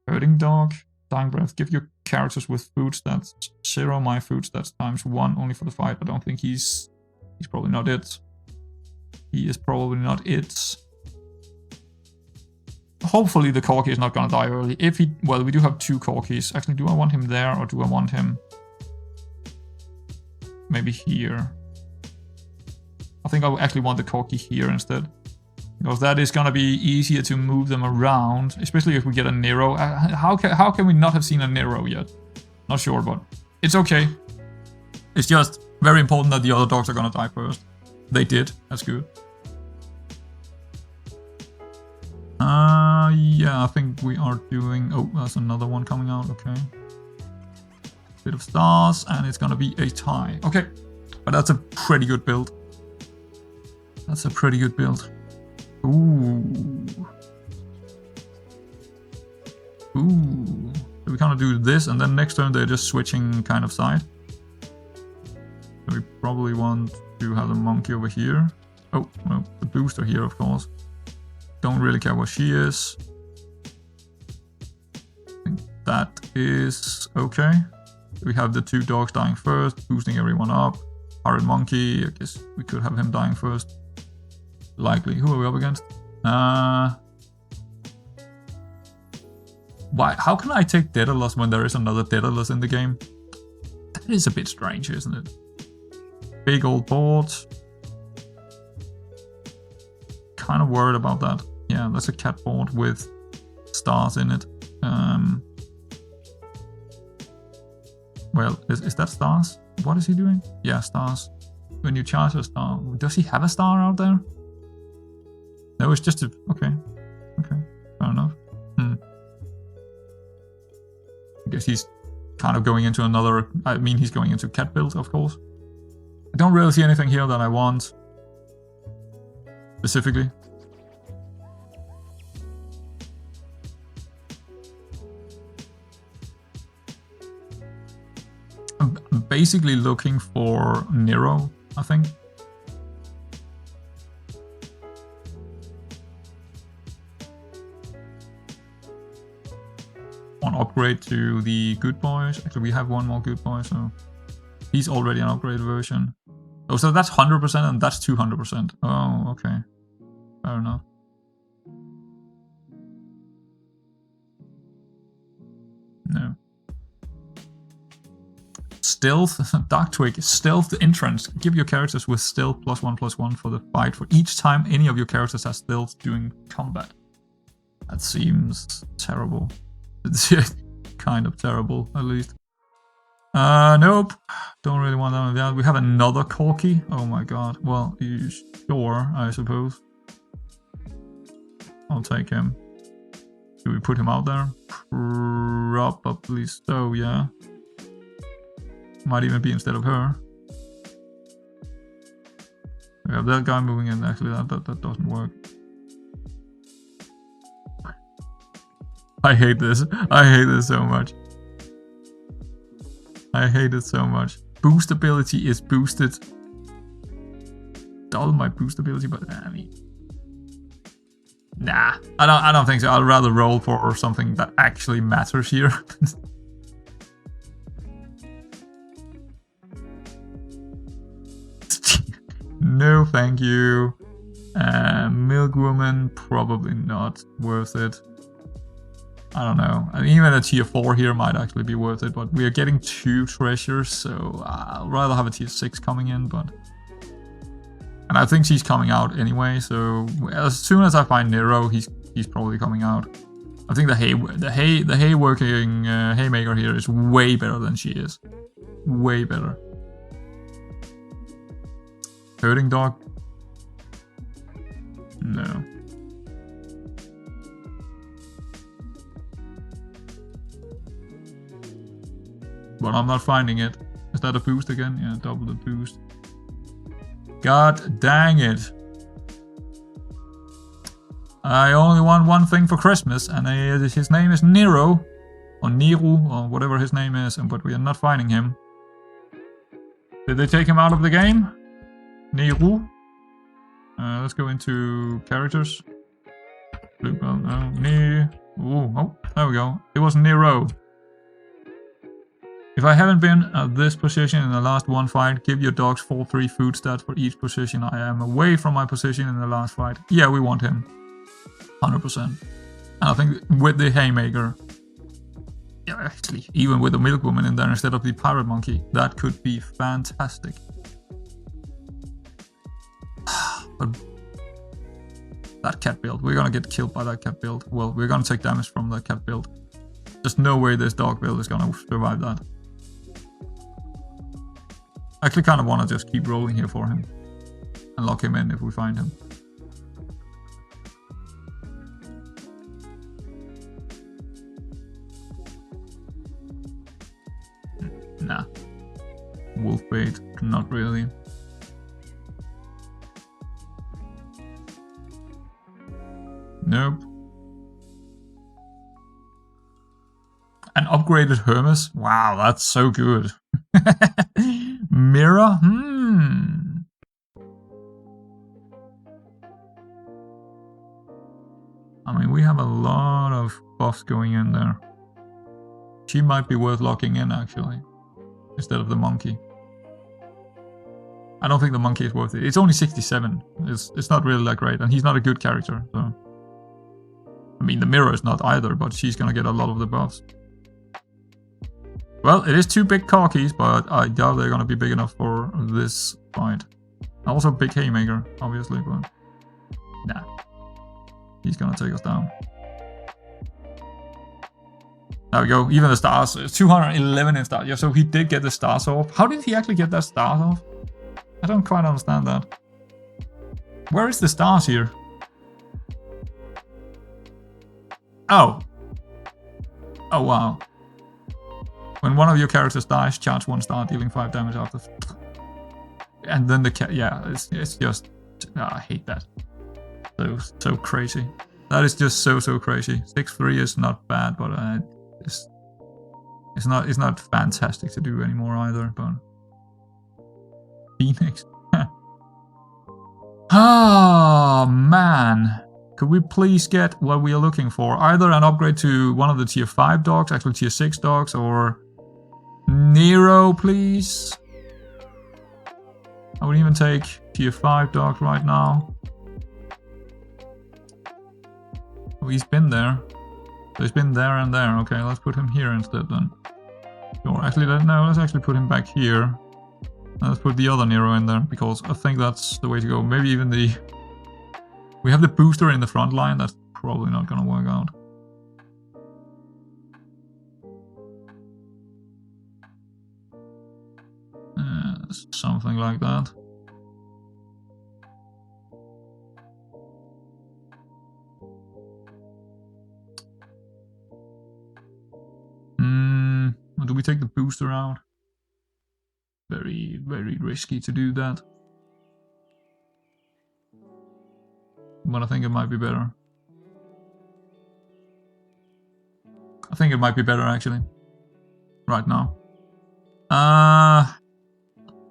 Herding dog, dying breath. Give your characters with food stats 0, my food stats ×1 only for the fight. I don't think he's probably not it. He is probably not it. Hopefully the Corgi is not gonna die early. If he, well, we do have 2 Corgis. Actually, do I want him there or do I want him maybe here? I think I actually want the Corgi here instead. Because that is going to be easier to move them around, especially if we get a Nero. How can we not have seen a Nero yet? Not sure, but it's okay. It's just very important that the other dogs are going to die first. They did. That's good. Yeah, I think we are doing... Oh, there's another one coming out. Okay. Bit of stars, and it's going to be a tie. Okay. But that's a pretty good build. That's a pretty good build. Ooh. So we kind of do this, and then next turn they're just switching kind of side. So we probably want to have the monkey over here. Oh, well, the booster here, of course. Don't really care what she is. I think that is okay. We have the 2 dogs dying first, boosting everyone up. Pirate monkey, I guess we could have him dying first. Likely. Who are we up against? Why? How can I take Daedalus when there is another Daedalus in the game? That is a bit strange, isn't it? Big old board. Kind of worried about that. Yeah, that's a cat board with stars in it. Well, is that stars? What is he doing? Yeah, stars. When you charge a star, does he have a star out there? No, it's just a... Okay. Okay, fair enough. I guess he's kind of going into another... I mean, he's going into cat build, of course. I don't really see anything here that I want. Specifically. I'm basically looking for Nero, I think. on upgrade to the good boys. Actually, we have one more good boy, so he's already an upgraded version. Oh, so that's 100% and that's 200%. Oh, okay. Fair enough. No. Stealth, Dark Twig, stealth entrance. Give your characters with stealth +1/+1 for the fight for each time any of your characters has stealth during combat. That seems terrible. It's kind of terrible, at least. Nope. Don't really want that one down. We have another Corky. Oh my god. Well, sure, I suppose. I'll take him. Do we put him out there? Probably so, yeah. Might even be instead of her. We have that guy moving in. Actually, that doesn't work. I hate this. I hate this so much. I hate it so much. Boost ability is boosted. Double my boost ability, but I mean, nah. I don't think so. I'd rather roll for something that actually matters here. No, thank you. Milkwoman, probably not worth it. I don't know. I mean, even a tier 4 here might actually be worth it, but we are getting 2 treasures, so I'll rather have a tier 6 coming in, but... And I think she's coming out anyway, so as soon as I find Nero, he's probably coming out. I think the hay working haymaker here is way better than she is. Way better. Herding dog? No. But I'm not finding it. Is that a boost again? Yeah, double the boost. God dang it. I only want one thing for Christmas, and his name is Nero. Or Nero, or whatever his name is, but we are not finding him. Did they take him out of the game? Nero? Let's go into characters. Oh, there we go. It was Nero. If I haven't been at this position in the last one fight, give your dogs 4/3 food stats for each position I am away from my position in the last fight. Yeah, we want him. 100%. And I think with the haymaker, yeah, actually, even with the milkwoman in there instead of the pirate monkey, that could be fantastic. But that cat build, we're gonna get killed by that cat build. Well, we're gonna take damage from that cat build. There's no way this dog build is gonna survive that. I actually kind of want to just keep rolling here for him and lock him in if we find him. Nah. Wolf bait, not really. Nope. An upgraded Hermes? Wow, that's so good. Mirror? I mean, we have a lot of buffs going in there. She might be worth locking in, actually, instead of the monkey. I don't think the monkey is worth it. It's only 67. It's not really that great, and he's not a good character, so... I mean, the mirror is not either, but she's gonna get a lot of the buffs. Well, it is 2 big corkies, but I doubt they're gonna be big enough for this fight. Also big haymaker, obviously, but... Nah. He's gonna take us down. There we go, even the stars. 211 in stars. Yeah, so he did get the stars off. How did he actually get that stars off? I don't quite understand that. Where is the stars here? Oh. Oh, wow. When one of your characters dies, charge 1 star, dealing 5 damage after. And then the cat, yeah, it's just, I hate that. So crazy. That is just so crazy. 6/3 is not bad, but it's not fantastic to do anymore either. But Phoenix. Oh man, could we please get what we are looking for? Either an upgrade to one of the tier 5 dogs, actually tier 6 dogs, or Nero, please. I would even take tier 5 dog right now. Oh, he's been there. So he's been there and there. Okay, let's put him here instead then. Sure, actually, no, let's actually put him back here. Let's put the other Nero in there, because I think that's the way to go. Maybe even the... We have the booster in the front line, that's probably not gonna work out. Something like that. Do we take the booster out? Very, very risky to do that. But I think it might be better. I think it might be better actually. Right now.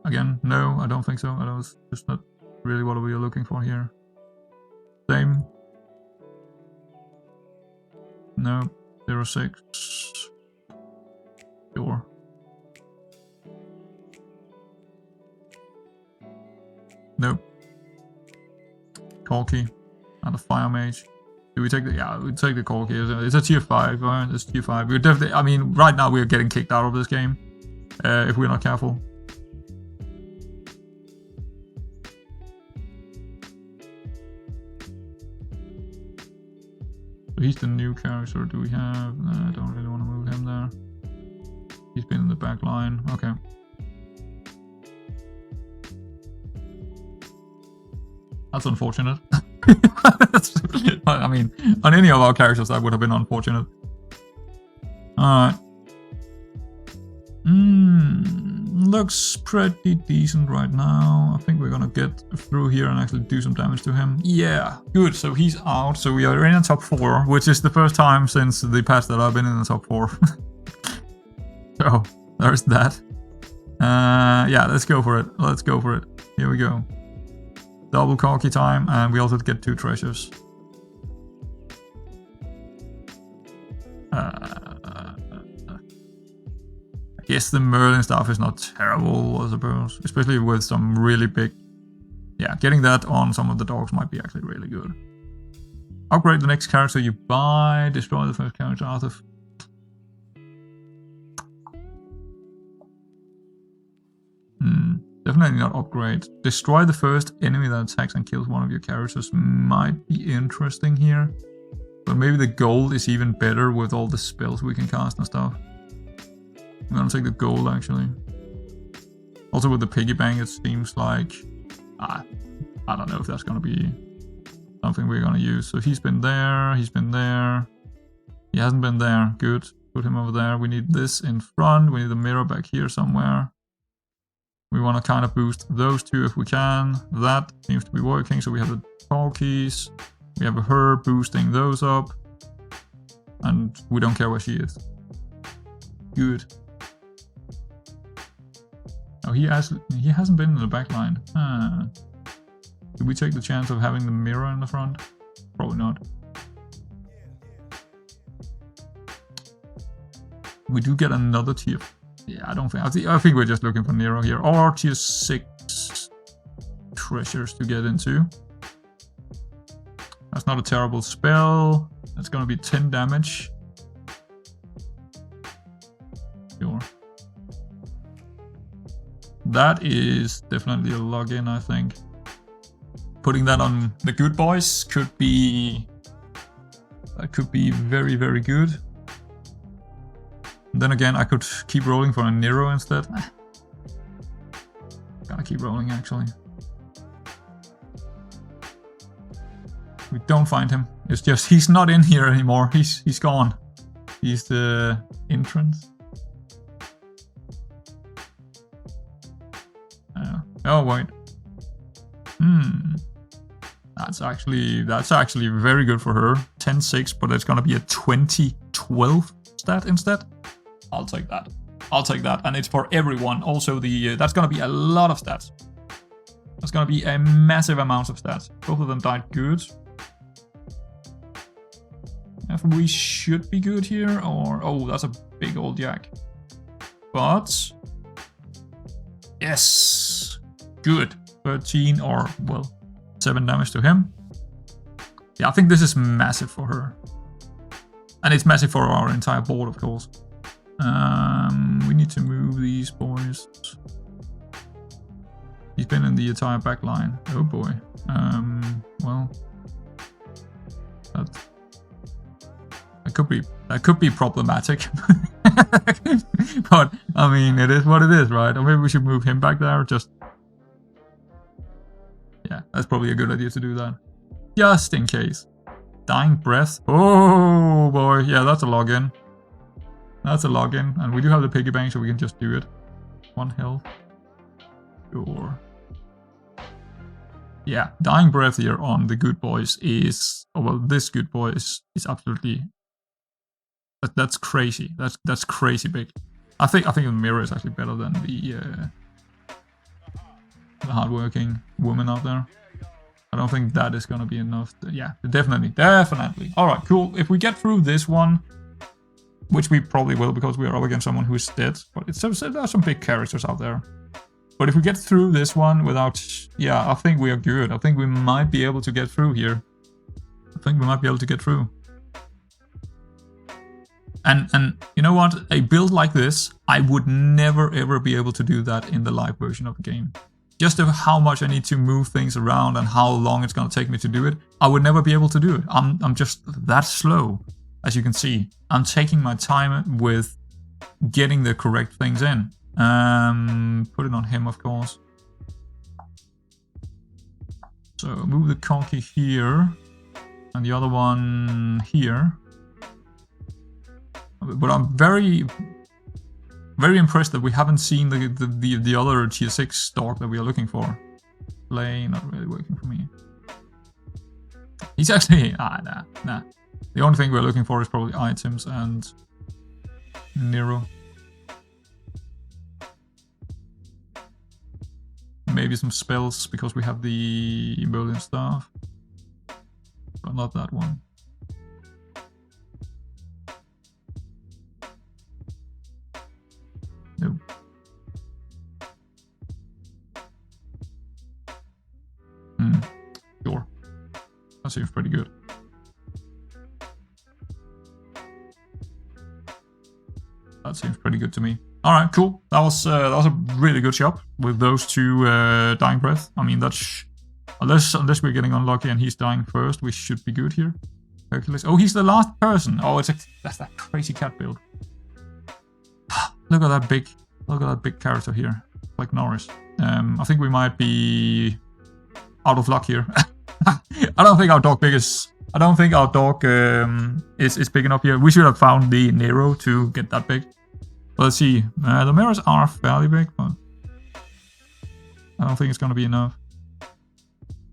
Again, no, I don't think so. That's just not really what we are looking for here. Same. No, 06. Sure. Nope. Corky and a fire mage. Do we take the? Yeah, we take the Corky. It's a tier 5. It's tier 5. We're definitely. I mean, right now we're getting kicked out of this game if we're not careful. So he's the new character. Do we have? I don't really want to move him there. He's been in the back line. Okay. That's unfortunate. I mean, on any of our characters that would have been unfortunate. Alright. Looks pretty decent right now. I think we're gonna get through here and actually do some damage to him. Yeah, good. So he's out. So we are in the top 4, which is the first time since the patch that I've been in the top 4. So, there's that. Yeah, let's go for it. Let's go for it. Here we go. Double Corky time, and we also get 2 treasures. I guess the Merlin stuff is not terrible, I suppose. Especially with some really big... Yeah, getting that on some of the dogs might be actually really good. Upgrade the next character you buy. Destroy the first character out of... Definitely not upgrade. Destroy the first enemy that attacks and kills one of your characters might be interesting here. But maybe the gold is even better with all the spells we can cast and stuff. I'm gonna take the gold actually. Also with the piggy bank it seems like... I don't know if that's gonna be something we're gonna use. So he's been there, he's been there. He hasn't been there. Good. Put him over there. We need this in front. We need a mirror back here somewhere. We want to kind of boost those 2 if we can. That seems to be working. So we have the Corkies. We have her boosting those up. And we don't care where she is. Good. Oh, he hasn't been in the back line. Did we take the chance of having the mirror in the front? Probably not. We do get another tier. Yeah, I think we're just looking for Nero here. Or tier 6 treasures to get into. That's not a terrible spell. That's gonna be 10 damage. Sure. That is definitely a login, I think. Putting that on the good boys could be... That could be very, very good. Then again, I could keep rolling for a Nero instead. Gotta keep rolling, actually. We don't find him. It's just, he's not in here anymore. He's gone. He's the entrance. Oh, wait. That's actually very good for her. 10-6, but it's gonna be a 20-12 stat instead. I'll take that. I'll take that, and it's for everyone. Also, that's gonna be a lot of stats. That's gonna be a massive amount of stats. Both of them died good. if we should be good here, or... Oh, that's a big old jack. But... Yes! Good. 13 or, well, 7 damage to him. Yeah, I think this is massive for her. And it's massive for our entire board, of course. We need to move these boys. He's been in the entire back line. Oh boy. Well, that could be problematic. But I mean, it is what it is, right? Or maybe we should move him back there. Just yeah, that's probably a good idea to do that, just in case. Dying breath. Oh boy, yeah, that's a login. That's a login, and we do have the piggy bank, so we can just do it. 1 health. Sure. Yeah, dying breath here on the good boys is, oh, well, this good boy is absolutely. That's crazy. That's crazy big. I think the mirror is actually better than the hardworking woman out there. I don't think that is gonna be enough. Yeah, definitely. All right, cool. If we get through this one, which we probably will because we are up against someone who is dead, but there are some big characters out there. But if we get through this one without, yeah, I think we are good. I think we might be able to get through here. And you know what? A build like this, I would never ever be able to do that in the live version of the game. Just of how much I need to move things around and how long it's gonna take me to do it, I would never be able to do it. I'm just that slow, as you can see. I'm taking my time with getting the correct things in. Put it on him, of course. So move the conky here, and the other one here. But I'm very impressed that we haven't seen the other tier 6 dog that we are looking for. Play, not really working for me. He's actually nah. The only thing we're looking for is probably items and Nero. Maybe some spells because we have the Merlin staff, but not that one. Nope. Sure. That seems pretty good. That seems pretty good to me. All right, cool. That was a really good job with those two dying breath. I mean, that's unless we're getting unlucky and he's dying first, we should be good here. Hercules. Oh, he's the last person. Oh, that's that crazy cat build. Look at that big character here, like Norris. I think we might be out of luck here. I don't think our dog is big enough here. We should have found the Nero to get that big. But let's see. The mirrors are fairly big, but I don't think it's gonna be enough.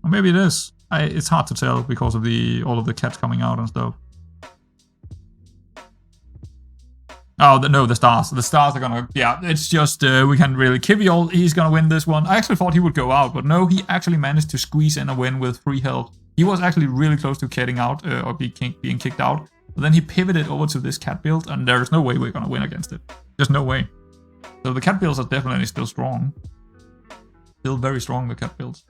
Or maybe it is. It's hard to tell because of all of the cats coming out and stuff. Oh, no, the stars. The stars are gonna... Yeah, it's just... we can't really... Kiviol, he's gonna win this one. I actually thought he would go out, but no, he actually managed to squeeze in a win with 3 health. He was actually really close to getting out, or being kicked out. But then he pivoted over to this cat build, and there's no way we're gonna win against it. There's no way. So the cat builds are definitely still strong. Still very strong, the cat builds.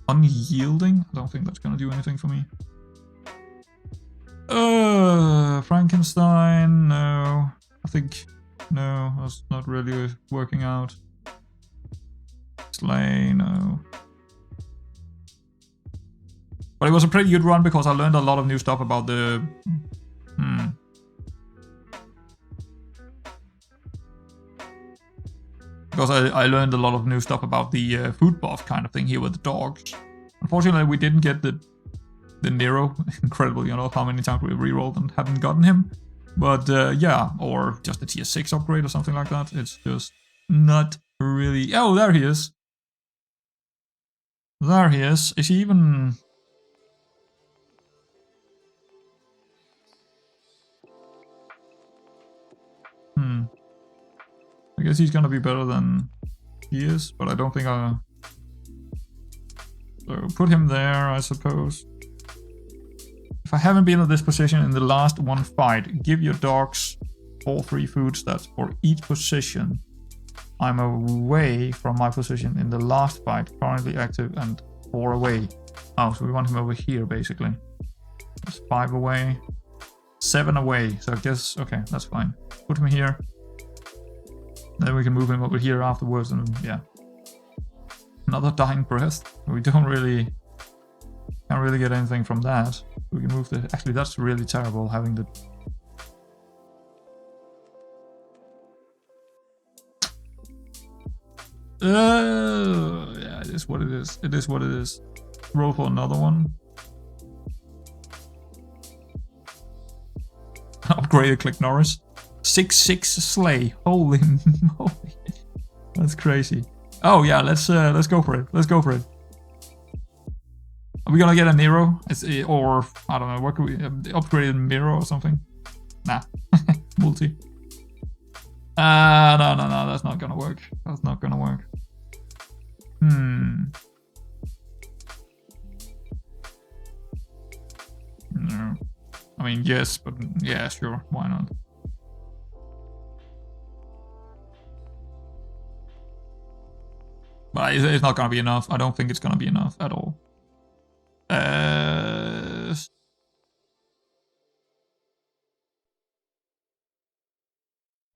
Unyielding? I don't think that's gonna do anything for me. Frankenstein, no. I think, no, that's not really working out. Slay, no. But it was a pretty good run because I learned a lot of new stuff about the... Because I learned a lot of new stuff about the food buff kind of thing here with the dogs. Unfortunately, we didn't get the Nero. Incredible, you know, how many times we rerolled and haven't gotten him. But yeah, or just a tier 6 upgrade or something like that. It's just not really... Oh, there he is. There he is. Is he even... I guess he's gonna be better than he is, but I don't think I... So put him there, I suppose. If I haven't been in this position in the last one fight, give your dogs all 3 food stats for each position. I'm away from my position in the last fight, currently active and 4 away. Oh, so we want him over here, basically. That's 5 away. 7 away, so I guess, okay, that's fine. Put him here. Then we can move him over here afterwards, and yeah. Another dying breath. We can't really get anything from that. We can move the, actually that's really terrible, having the... Yeah, it is what it is. It is what it is. Roll for another one. Upgraded Click Norris. 6/6 Slay. Holy moly. That's crazy. Oh yeah, let's go for it. Let's go for it. Are we gonna get a Nero? Or I don't know, what could we upgraded mirror or something? Nah. Multi. No, that's not gonna work. That's not gonna work. No. I mean, yes, but yeah, sure. Why not? But it's not gonna be enough. I don't think it's gonna be enough at all.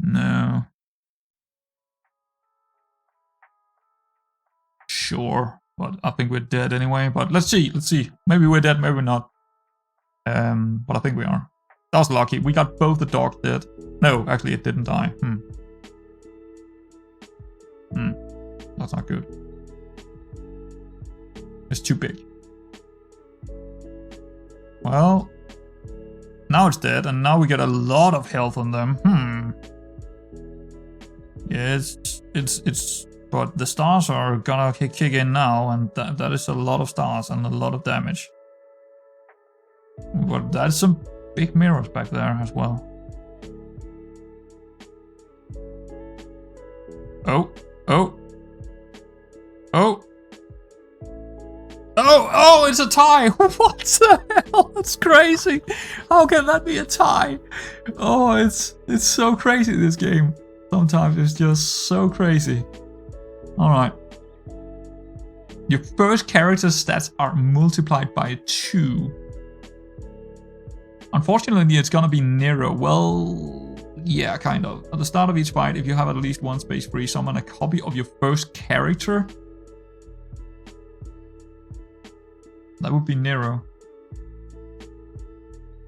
No. Sure, but I think we're dead anyway. But let's see, let's see. Maybe we're dead, maybe not. But I think we are. That was lucky. We got both the dogs dead. No, actually, it didn't die. That's not good. It's too big. Well, now it's dead, and now we get a lot of health on them. Yeah, it's. But the stars are gonna kick in now, and that is a lot of stars and a lot of damage. But that's some big mirrors back there as well. Oh. Oh, it's a tie! What the hell? That's crazy! How can that be a tie? Oh, it's so crazy, this game. Sometimes it's just so crazy. Alright. Your first character's stats are multiplied by 2. Unfortunately, it's gonna be Nero. Well, yeah, kind of. At the start of each fight, if you have at least one space free, summon a copy of your first character. That would be Nero.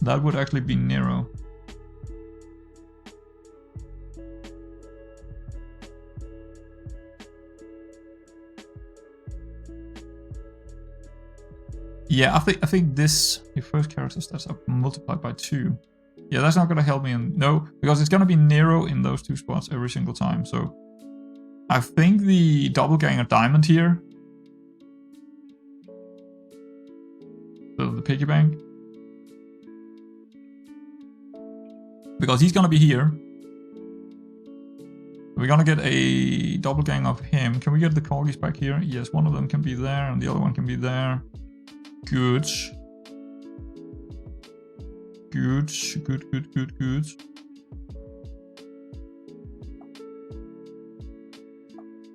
That would actually be Nero. Yeah, I think this, your first character stats are multiplied by 2. Yeah, that's not gonna help me. No, because it's gonna be Nero in those 2 spots every single time. So I think the doppelganger diamond here, the piggy bank, because he's gonna be here. We're gonna get a doppelganger of him. Can we get the corgis back here? Yes, one of them can be there and the other one can be there. Good. Good.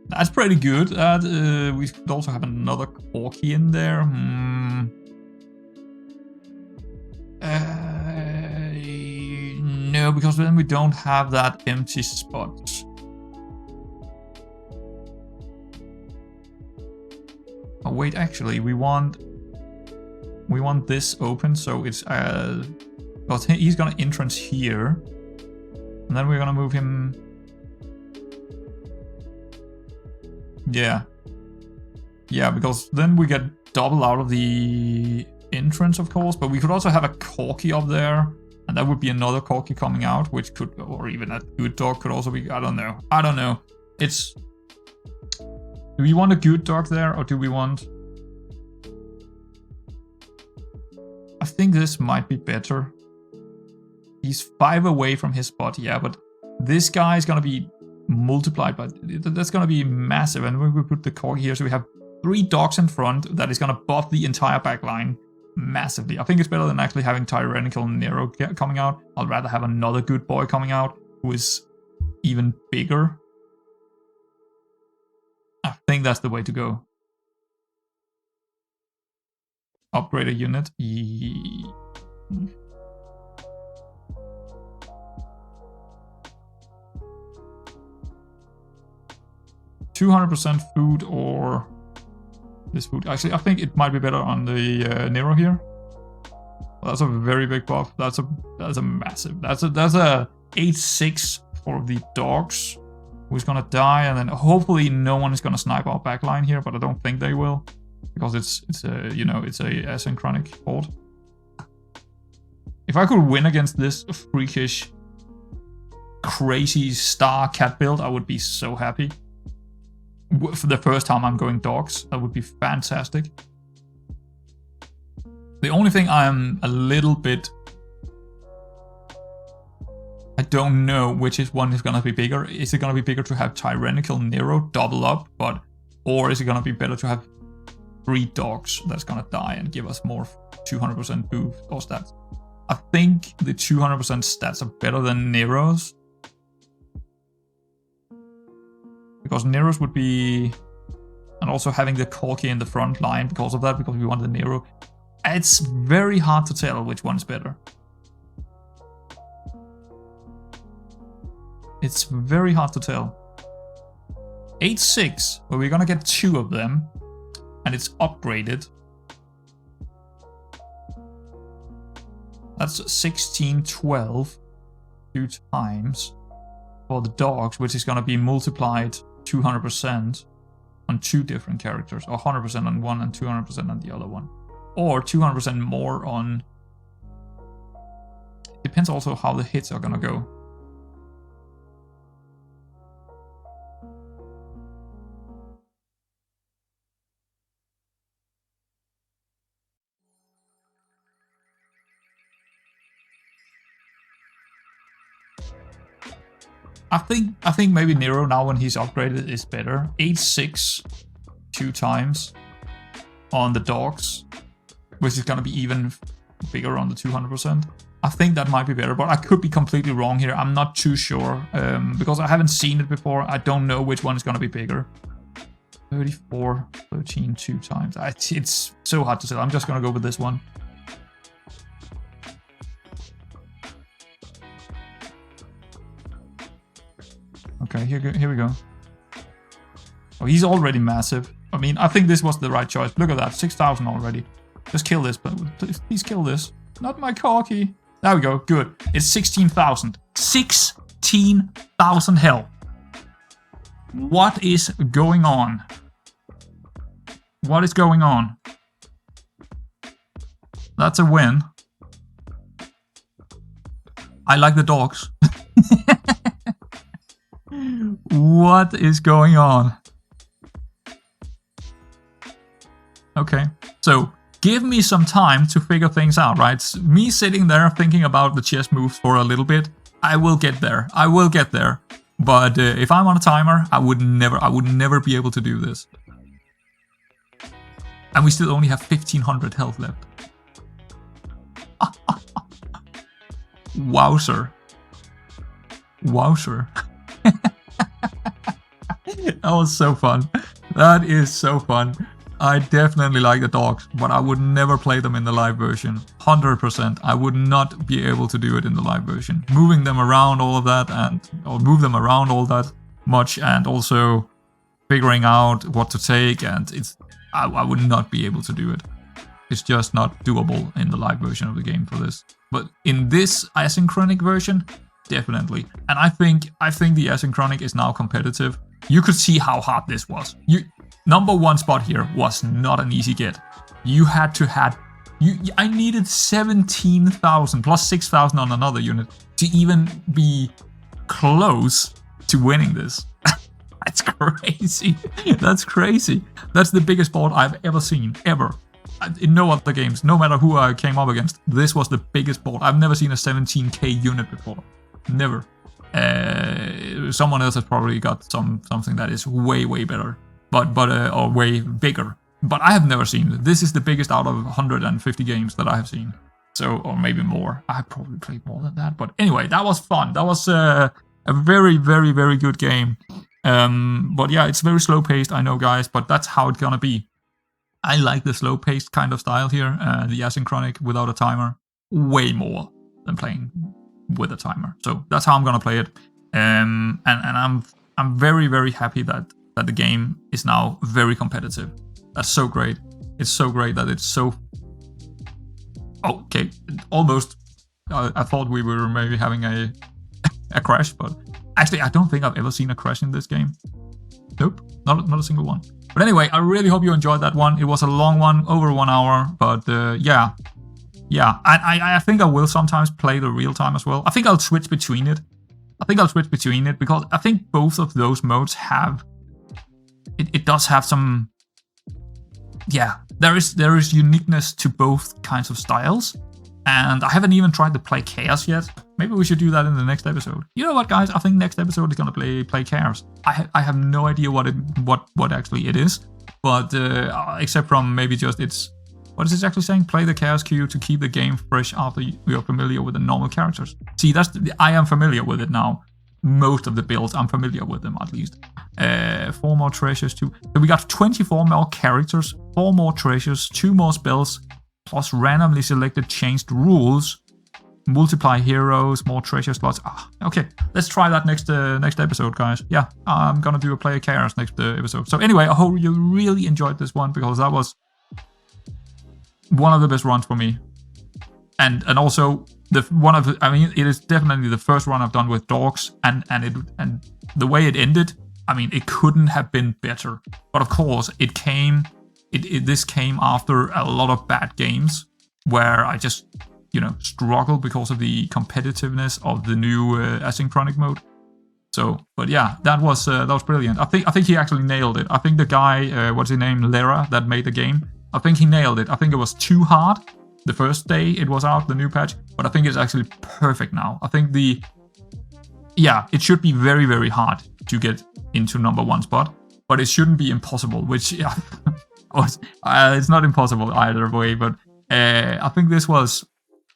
That's pretty good. We could also have another corgi in there. No, because then we don't have that empty spot. Oh wait, actually, we want this open, so it's well, he's gonna entrance here, and then we're gonna move him. Yeah, because then we get double out of the entrance, of course, but we could also have a corgi up there, and that would be another corgi coming out, which could, or even a good dog could also be. I don't know. It's. Do we want a good dog there, or do we want? I think this might be better. He's 5 away from his spot, yeah, but this guy is gonna be multiplied by, that's gonna be massive. And when we put the corgi here, so we have 3 dogs in front, that is gonna buff the entire back line. massively. I think it's better than actually having Tyrannical Nero coming out. I'd rather have another good boy coming out who is even bigger. I think that's the way to go. Upgrade a unit. 200% food or this food. Actually, I think it might be better on the Nero here. That's a very big buff. That's a massive. That's a 8/6 for the dogs, who's gonna die, and then hopefully no one is gonna snipe our backline here, but I don't think they will, because it's a asynchronic board. If I could win against this freakish, crazy star cat build, I would be so happy. For the first time I'm going dogs, that would be fantastic. The only thing I'm a little bit... I don't know which one is going to be bigger. Is it going to be bigger to have Tyrannical Nero double up, or is it going to be better to have 3 dogs that's going to die and give us more 200% boost or stats? I think the 200% stats are better than Nero's. Because Nero's would be... And also having the Corki in the front line because of that, because we want the Nero. It's very hard to tell which one's better. It's very hard to tell. 8/6, but we're gonna get 2 of them. And it's upgraded. That's 16/12 2 times for the dogs, which is gonna be multiplied 200% on 2 different characters, or 100% on one and 200% on the other one, or 200% more on... Depends also how the hits are gonna go. I think maybe Nero now when he's upgraded is better. 8/6 2 times on the dogs, which is gonna be even bigger on the 200%. I think that might be better, but I could be completely wrong here. I'm not too sure because I haven't seen it before. I don't know which one is gonna be bigger. 34, 13 2 times. It's so hard to tell. I'm just gonna go with this one. Okay, here we go. Oh, he's already massive. I mean, I think this was the right choice. Look at that, 6,000 already. Just kill this, but please kill this. Not my Corki. There we go, good. It's 16,000. 16,000 health. What is going on? What is going on? That's a win. I like the dogs. What is going on? Okay, so give me some time to figure things out, right? Me sitting there thinking about the chess moves for a little bit, I will get there. I will get there. But if I'm on a timer, I would never be able to do this. And we still only have 1,500 health left. Wowzer. Wowzer. That was so fun. That is so fun. I definitely like the dogs, but I would never play them in the live version. 100%. I would not be able to do it in the live version. Moving them around all of that or move them around all that much, and also figuring out what to take, and I would not be able to do it. It's just not doable in the live version of the game for this. But in this asynchronic version, definitely. And I think the asynchronic is now competitive. You could see how hard this was. Number 1 spot here was not an easy get. You had to I needed 17,000 plus 6,000 on another unit to even be close to winning this. That's crazy. That's crazy. That's the biggest board I've ever seen, ever. In no other games, no matter who I came up against, this was the biggest board. I've never seen a 17k unit before. Never. Someone else has probably got something that is way better, but or way bigger. But I have never seen it. This is the biggest out of 150 games that I have seen. So, or maybe more. I probably played more than that. But anyway, that was fun. That was a very, very, very good game. But yeah, it's very slow paced, I know, guys, but that's how it's gonna be. I like the slow paced kind of style here, the asynchronic without a timer, way more than playing with a timer. So that's how I'm gonna play it. And I'm very, very happy that the game is now very competitive. That's so great. It's so great that it's so... Okay, almost. I thought we were maybe having a crash, but actually I don't think I've ever seen a crash in this game. Nope, not a single one. But anyway, I really hope you enjoyed that one. It was a long one, over 1 hour, but yeah. I think I will sometimes play the real time as well. I think I'll switch between it. Because I think both of those modes have... It does have some... Yeah, there is uniqueness to both kinds of styles. And I haven't even tried to play Chaos yet. Maybe we should do that in the next episode. You know what, guys? I think next episode is gonna play Chaos. I have no idea what actually it is, but except from maybe just it's... What is it actually saying? Play the Chaos queue to keep the game fresh after you're familiar with the normal characters. See, I am familiar with it now. Most of the builds, I'm familiar with them at least. 4 more treasures too. So we got 24 more characters, 4 more treasures, 2 more spells, plus randomly selected changed rules, multiply heroes, more treasure slots. Okay, let's try that next episode, guys. Yeah, I'm gonna do a Player Chaos next episode. So anyway, I hope you really enjoyed this one, because that was one of the best runs for me, and also I mean, it is definitely the first run I've done with dogs, and the way it ended, I mean, it couldn't have been better. But of course, this came after a lot of bad games where I just, struggled because of the competitiveness of the new asynchronic mode. So, but yeah, that was brilliant. I think he actually nailed it. I think the guy, what's his name, Lera, that made the game, I think he nailed it. I think it was too hard the first day it was out, the new patch, but I think it's actually perfect now. I think it should be very, very hard to get into #1 spot, but it shouldn't be impossible, which, it's not impossible either way, but I think this was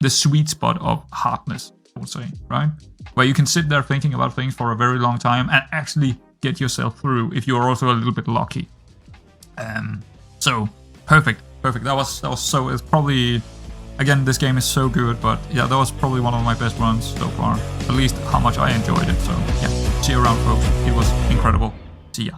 the sweet spot of hardness, I would say, right? Where you can sit there thinking about things for a very long time and actually get yourself through if you're also a little bit lucky. So, perfect. That was so, it's probably... Again, this game is so good, but yeah, that was probably one of my best runs so far. At least how much I enjoyed it. So yeah, see you around, folks. It was incredible. See ya.